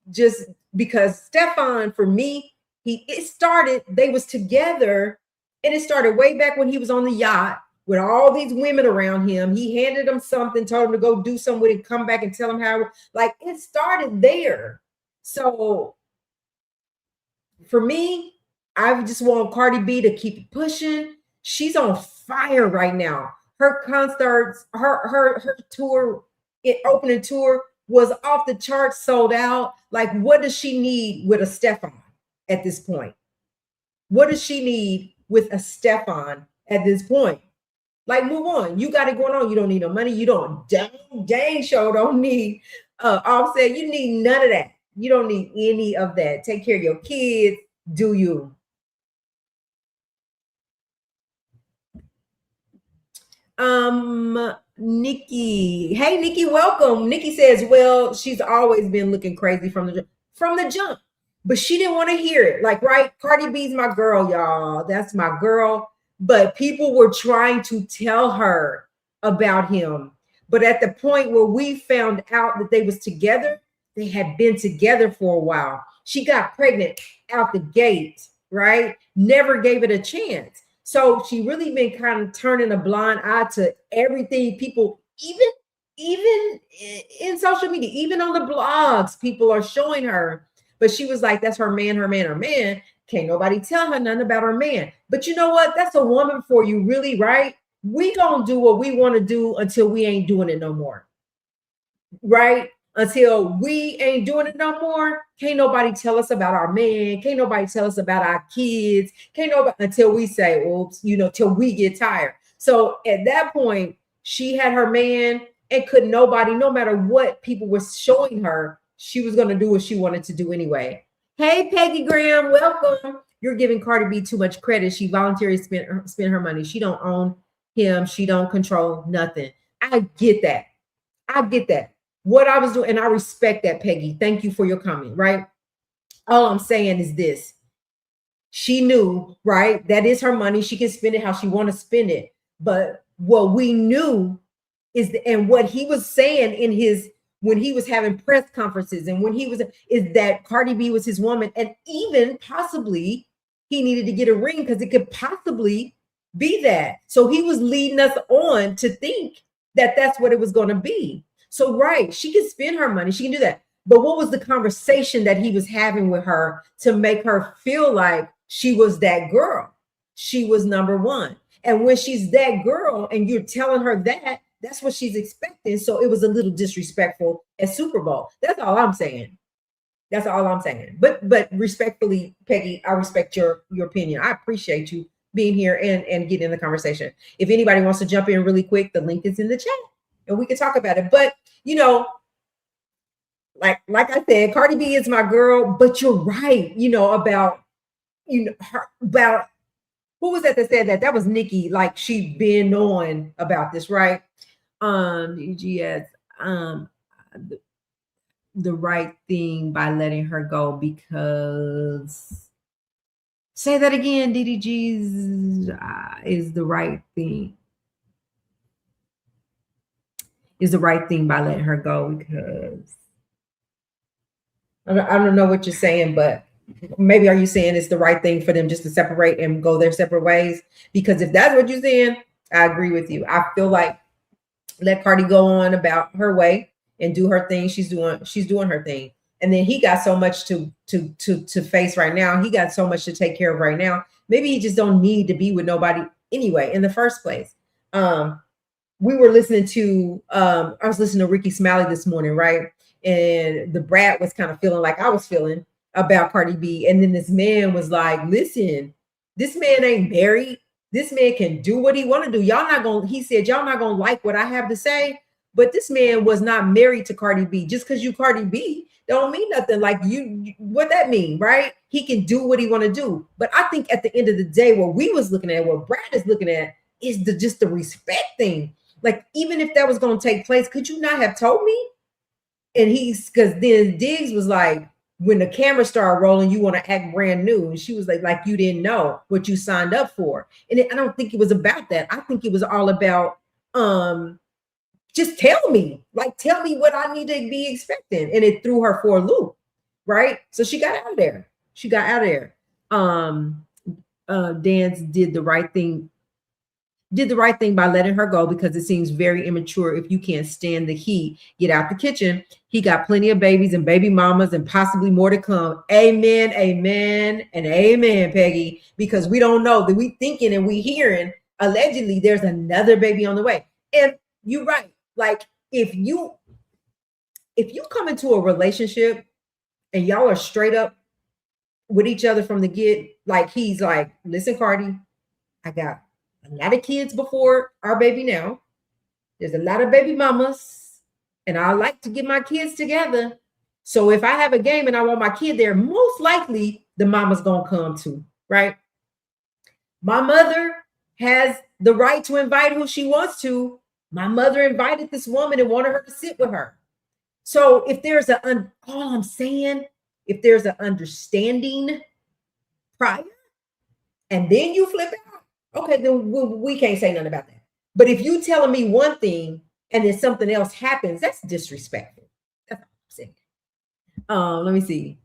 Just because Stefon, for me, they was together, and it started way back when he was on the yacht with all these women around him. He handed them something, told him to go do something with it, come back and tell him how, like, it started there. So for me, I just want Cardi B to keep pushing. She's on fire right now. Her concerts, her tour, opening tour was off the charts, sold out. Like, what does she need with a Stefon at this point? What does she need with a Stefon at this point? Like, move on. You got it going on. You don't need no money. You don't dang sure don't need Offset. You need none of that. You don't need any of that. Take care of your kids. Do you? Nikki. Hey, Nikki, welcome. Nikki says, well, she's always been looking crazy from the jump, but she didn't want to hear it. Like, right? Cardi B's my girl, y'all. That's my girl. but people were trying to tell her about him. But at the point where we found out that they was together, they had been together for a while. She got pregnant out the gate, right? Never gave it a chance. So she really been kind of turning a blind eye to everything people, even in social media, even on the blogs, people are showing her. But she was like, that's her man, her man, her man. Can't nobody tell her nothing about her man. But you know what? That's a woman for you, really, right? We gonna do what we want to do until we ain't doing it no more, right? Until we ain't doing it no more, can't nobody tell us about our man. Can't nobody tell us about our kids. Can't nobody until we say, oops, till we get tired. So at that point, she had her man, and could nobody, no matter what people were showing her, she was gonna do what she wanted to do anyway. Hey, Peggy Graham, welcome. You're giving Cardi B too much credit. She voluntarily spent her money. She don't own him. She don't control nothing. I get that. I get that. What I was doing, and I respect that, Peggy. Thank you for your comment, right? All I'm saying is this. She knew, right? That is her money. She can spend it how she want to spend it. But what we knew is, and what he was saying in his, when he was having press conferences and when he was, is that Cardi B was his woman. And even possibly he needed to get a ring because it could possibly be that. So he was leading us on to think that that's what it was going to be. So, right, she can spend her money. She can do that. But what was the conversation that he was having with her to make her feel like she was that girl? She was number one. And when she's that girl and you're telling her that, that's what she's expecting. So it was a little disrespectful at Super Bowl. That's all I'm saying. That's all I'm saying. But respectfully, Peggy, I respect your opinion. I appreciate you being here and getting in the conversation. If anybody wants to jump in really quick, the link is in the chat and we can talk about it. But like I said, Cardi B is my girl, but you're right, about her, about who was that said that? That was Nikki. Like she been on about this, right? Yes, the right thing by letting her go, because say that again, DDG's is the right thing. Is the right thing by letting her go, because I don't know what you're saying, but maybe are you saying it's the right thing for them just to separate and go their separate ways? Because if that's what you're saying, I agree with you. I feel like let Cardi go on about her way and do her thing. She's doing her thing. And then he got so much to face right now. He got so much to take care of right now. Maybe he just don't need to be with nobody anyway in the first place. We were listening to I was listening to Ricky Smiley this morning, right? And the brat was kind of feeling like I was feeling about Cardi B. And then this man was like, listen, this man ain't married. This man can do what he want to do. He said, y'all not going to like what I have to say. But this man was not married to Cardi B. Just because you Cardi B don't mean nothing. Like what that mean, right? He can do what he want to do. But I think at the end of the day, what we was looking at, what Brad is looking at, is just the respect thing. Like, even if that was going to take place, could you not have told me? And because then Diggs was like, when the camera started rolling, you want to act brand new. And she was like you didn't know what you signed up for. And I don't think it was about that. I think it was all about, just tell me what I need to be expecting. And it threw her for a loop, right? So she got out of there. Dance did the right thing by letting her go, because it seems very immature. If you can't stand the heat, get out the kitchen. He got plenty of babies and baby mamas and possibly more to come. Amen, amen, and amen, Peggy, because we don't know that we thinking and we hearing allegedly there's another baby on the way. And you're right. Like if you come into a relationship and y'all are straight up with each other from the get, like he's like, listen, Cardi, I got a lot of kids before our baby now. There's a lot of baby mamas, and I like to get my kids together. So if I have a game and I want my kid there, most likely the mama's gonna come too, right? My mother has the right to invite who she wants to. My mother invited this woman and wanted her to sit with her. So if there's all I'm saying, if there's an understanding prior, and then you flip out, Okay, then we can't say nothing about that. But if you telling me one thing and then something else happens, that's disrespectful. That's what I'm saying. Let me see.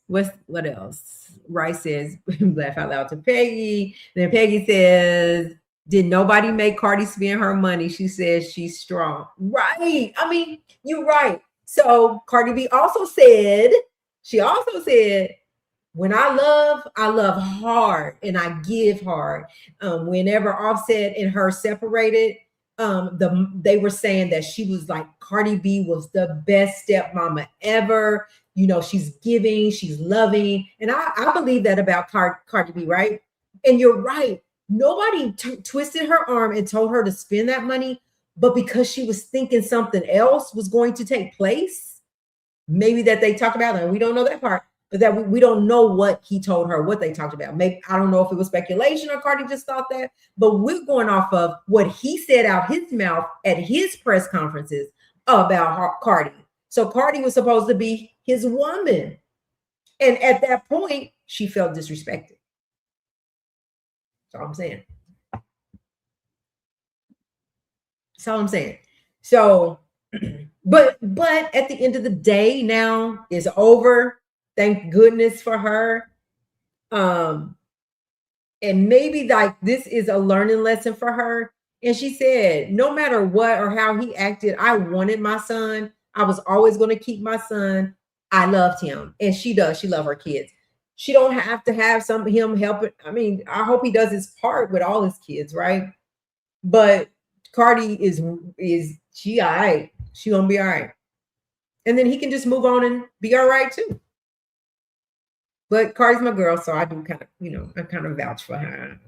What else? Rice says, laugh out loud to Peggy. Then Peggy says, did nobody make Cardi spend her money? She says she's strong. Right. I mean, you're right. So Cardi B also said, she also said, when I love hard and I give hard. Whenever Offset and her separated, they were saying that she was like, Cardi B was the best stepmama ever. You know, she's giving, she's loving. And I believe that about Cardi B, right? And you're right. Nobody twisted her arm and told her to spend that money, but because she was thinking something else was going to take place, maybe that they talked about, and we don't know that part, but that we don't know what he told her, what they talked about. Maybe, I don't know if it was speculation or Cardi just thought that, but we're going off of what he said out his mouth at his press conferences about Cardi. So Cardi was supposed to be his woman. And at that point, she felt disrespected. That's all I'm saying. That's all I'm saying. So, but at the end of the day, now it's over. Thank goodness for her. And maybe like this is a learning lesson for her. And she said, no matter what or how he acted, I wanted my son. I was always going to keep my son. I loved him. And she does. She loves her kids. She don't have to have him helping. I mean, I hope he does his part with all his kids, right? But Cardi is she all right. She gonna be all right. And then he can just move on and be all right too. But Cardi's my girl, so I do kind of, I kind of vouch for her.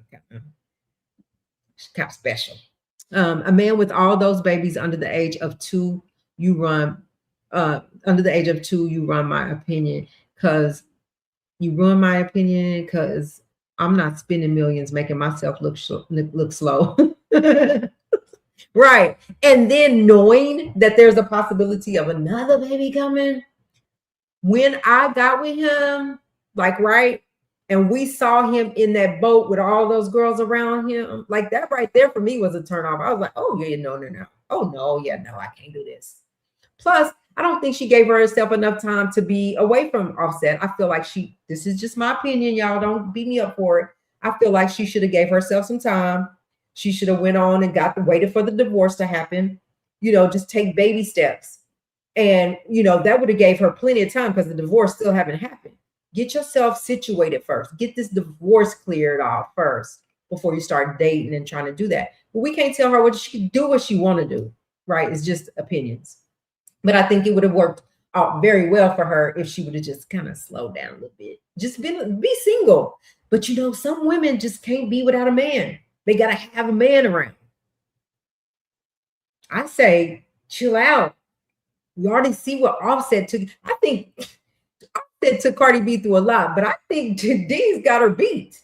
She's kind of special. A man with all those babies under the age of 2, you run my opinion, because you ruin my opinion because I'm not spending millions making myself look slow. Right. And then knowing that there's a possibility of another baby coming. When I got with him, like, right, and we saw him in that boat with all those girls around him, like that right there for me was a turn off. I was like, oh yeah, no. Oh no, yeah, no, I can't do this. Plus, I don't think she gave herself enough time to be away from Offset. I feel like this is just my opinion, y'all, don't beat me up for it. I feel like she should have gave herself some time. She should have went on and waited for the divorce to happen, just take baby steps. And, that would have gave her plenty of time because the divorce still haven't happened. Get yourself situated first. Get this divorce cleared off first before you start dating and trying to do that. But we can't tell her what she can do, what she want to do, right? It's just opinions. But I think it would have worked out very well for her if she would have just kind of slowed down a little bit. Just be single. But, some women just can't be without a man. They got to have a man around. I say, chill out. We already see what Offset took. I think Offset took Cardi B through a lot, but I think Diggs got her beat.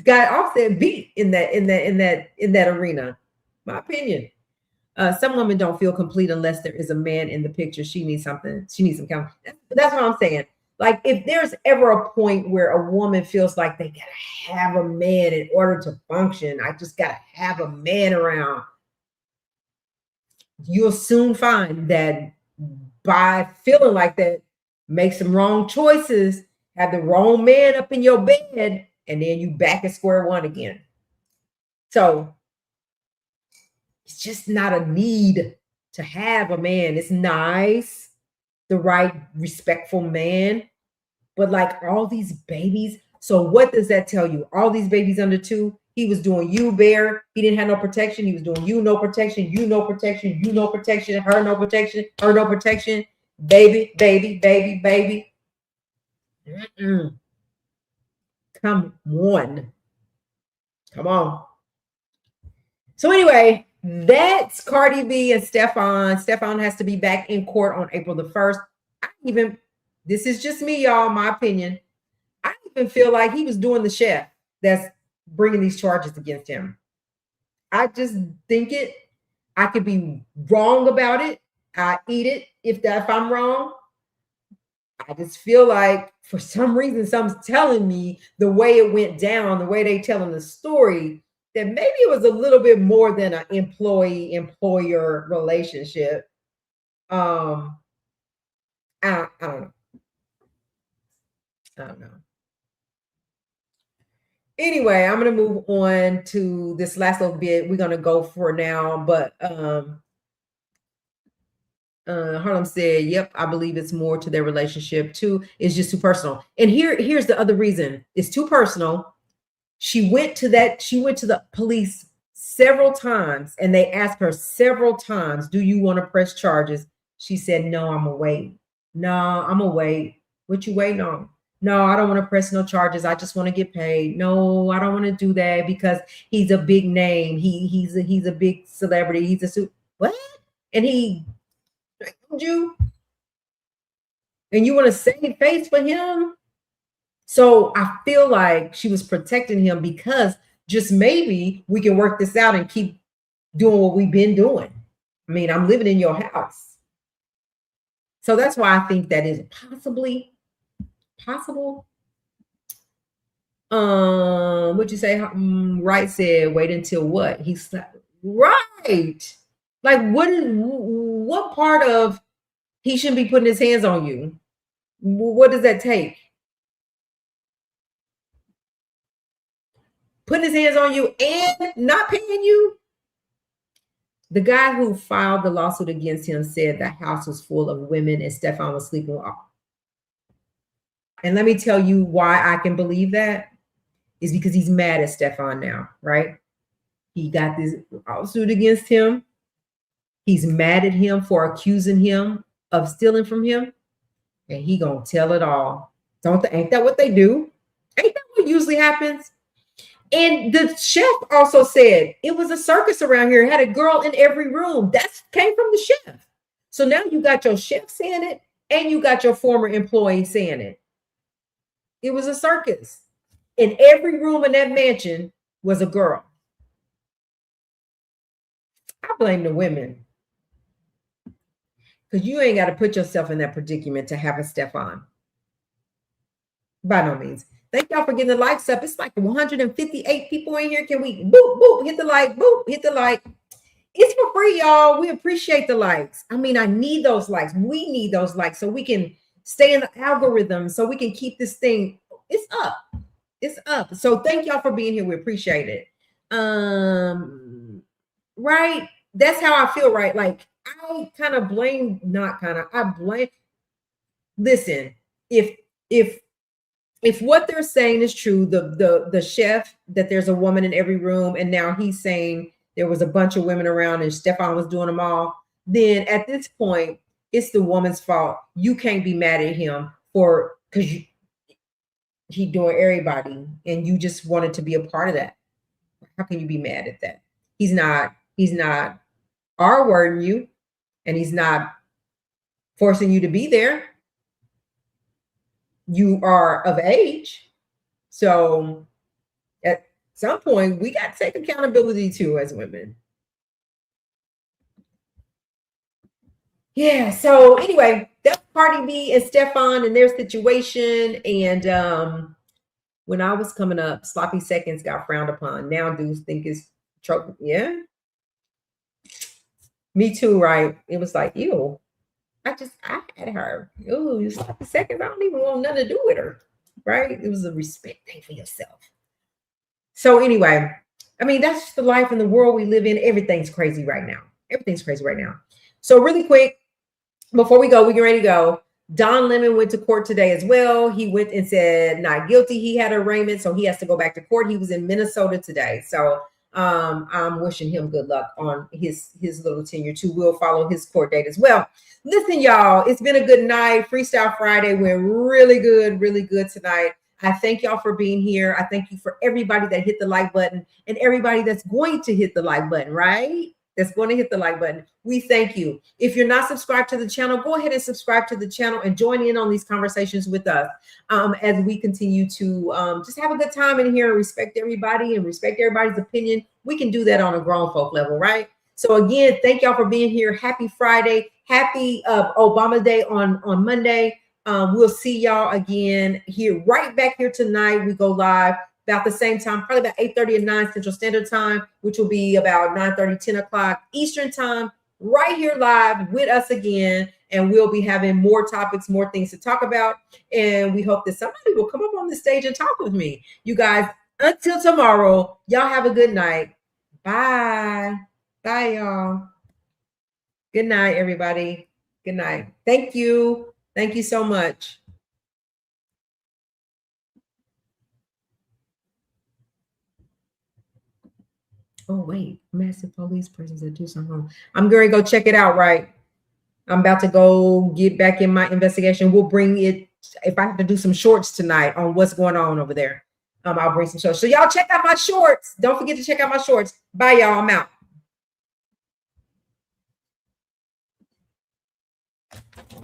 Got Offset beat in that arena. My opinion. Some women don't feel complete unless there is a man in the picture. She needs something. She needs some count. That's what I'm saying. Like, if there's ever a point where a woman feels like they gotta have a man in order to function, I just gotta have a man around. You'll soon find that by feeling like that, make some wrong choices, have the wrong man up in your bed, and then you back at square one again. So it's just not a need to have a man. It's nice, the right, respectful man. But like all these babies, so what does that tell you? All these babies under 2, he was doing you, Bear. He didn't have no protection. He was doing you, no protection, you, no protection, you, no protection, her, no protection, her, no protection. Baby. Mm-mm. Come on. So anyway, that's Cardi B and Stefon. Stefon has to be back in court on April the 1st. This is just me, y'all, my opinion. I even feel like he was doing the chef that's bringing these charges against him. I just think it. I could be wrong about it. I eat it if I'm wrong. I just feel like for some reason, something's telling me the way it went down, the way they telling the story, that maybe it was a little bit more than an employee-employer relationship. I don't know. I don't know. Anyway, I'm going to move on to this last little bit. We're going to go for now, but Harlem said, yep, I believe it's more to their relationship too. It's just too personal. And here's the other reason. It's too personal. She went to the police several times and they asked her several times, do you want to press charges? She said, no, I'm gonna wait. No, I'm gonna wait. What you waiting on? No, I don't want to press no charges. I just want to get paid. No, I don't want to do that because he's a big name. He's a big celebrity. He's a what? And he you and you want to save face for him? So I feel like she was protecting him because just maybe we can work this out and keep doing what we've been doing. I mean, I'm living in your house. So that's why I think that is possibly possible. What'd you say? Right said, wait until what? He's right. Like, what part of he shouldn't be putting his hands on you? What does that take? Putting his hands on you and not paying you? The guy who filed the lawsuit against him said the house was full of women and Stefon was sleeping with all. And let me tell you why I can believe that is because he's mad at Stefon now, right? He got this lawsuit against him. He's mad at him for accusing him of stealing from him. And he gonna tell it all. Ain't that what they do? Ain't that what usually happens? And the chef also said it was a circus around here. It had a girl in every room. That came from the chef. So now you got your chef saying it and you got your former employee saying it. It was a circus. In every room in that mansion was a girl. I blame the women. Because you ain't got to put yourself in that predicament to have a Stefon. By no means. Thank y'all for getting the likes up. It's like 158 people in here. Can we boop, boop, hit the like, boop, hit the like. It's for free, y'all. We appreciate the likes. I mean, I need those likes. We need those likes so we can stay in the algorithm, so we can keep this thing. It's up. It's up. So thank y'all for being here. We appreciate it. Right? That's how I feel, right? Like, I kind of blame, not kind of, I blame. Listen, if what they're saying is true, the chef, that there's a woman in every room, and now he's saying there was a bunch of women around and Stefon was doing them all, then at this point, it's the woman's fault. You can't be mad at him because he doing everybody and you just wanted to be a part of that. How can you be mad at that? He's not R-wording you, and he's not forcing you to be there. You are of age. So at some point, we got to take accountability too as women. Yeah. So anyway, that's Cardi B and Stefon and their situation. And when I was coming up, sloppy seconds got frowned upon. Now dudes think it's trouble. Yeah. Me too, right? It was like, ew. I had her. Ooh, you sloppy seconds. I don't even want nothing to do with her. Right? It was a respect thing for yourself. So anyway, I mean, that's just the life and the world we live in. Everything's crazy right now. Everything's crazy right now. So really quick, before we go, we get ready to go. Don Lemon went to court today as well. He went and said not guilty. He had arraignment, so he has to go back to court. He was in Minnesota today. So I'm wishing him good luck on his little tenure too. We'll follow his court date as well. Listen, y'all, it's been a good night. Freestyle Friday went really good tonight. I thank y'all for being here. I thank you for everybody that hit the like button and everybody that's going to hit the like button, right? That's going to hit the like button. We thank you. If you're not subscribed to the channel, go ahead and subscribe to the channel and join in on these conversations with us as we continue to just have a good time in here and respect everybody and respect everybody's opinion. We can do that on a grown folk level, right? So again, thank y'all for being here. Happy Friday. Happy Obama Day on Monday. We'll see y'all again here, right back here tonight. We go live about the same time, probably about 8:30 and 9 Central Standard Time, which will be about 9:30, 10 o'clock Eastern Time, right here live with us again. And we'll be having more topics, more things to talk about. And we hope that somebody will come up on the stage and talk with me. You guys, until tomorrow, y'all have a good night. Bye. Bye, y'all. Good night, everybody. Good night. Thank you. Thank you so much. Oh, wait. Massive police presence at Tucson home. I'm going to go check it out, right? I'm about to go get back in my investigation. We'll bring it, if I have to do some shorts tonight on what's going on over there, I'll bring some shorts. So y'all check out my shorts. Don't forget to check out my shorts. Bye, y'all. I'm out.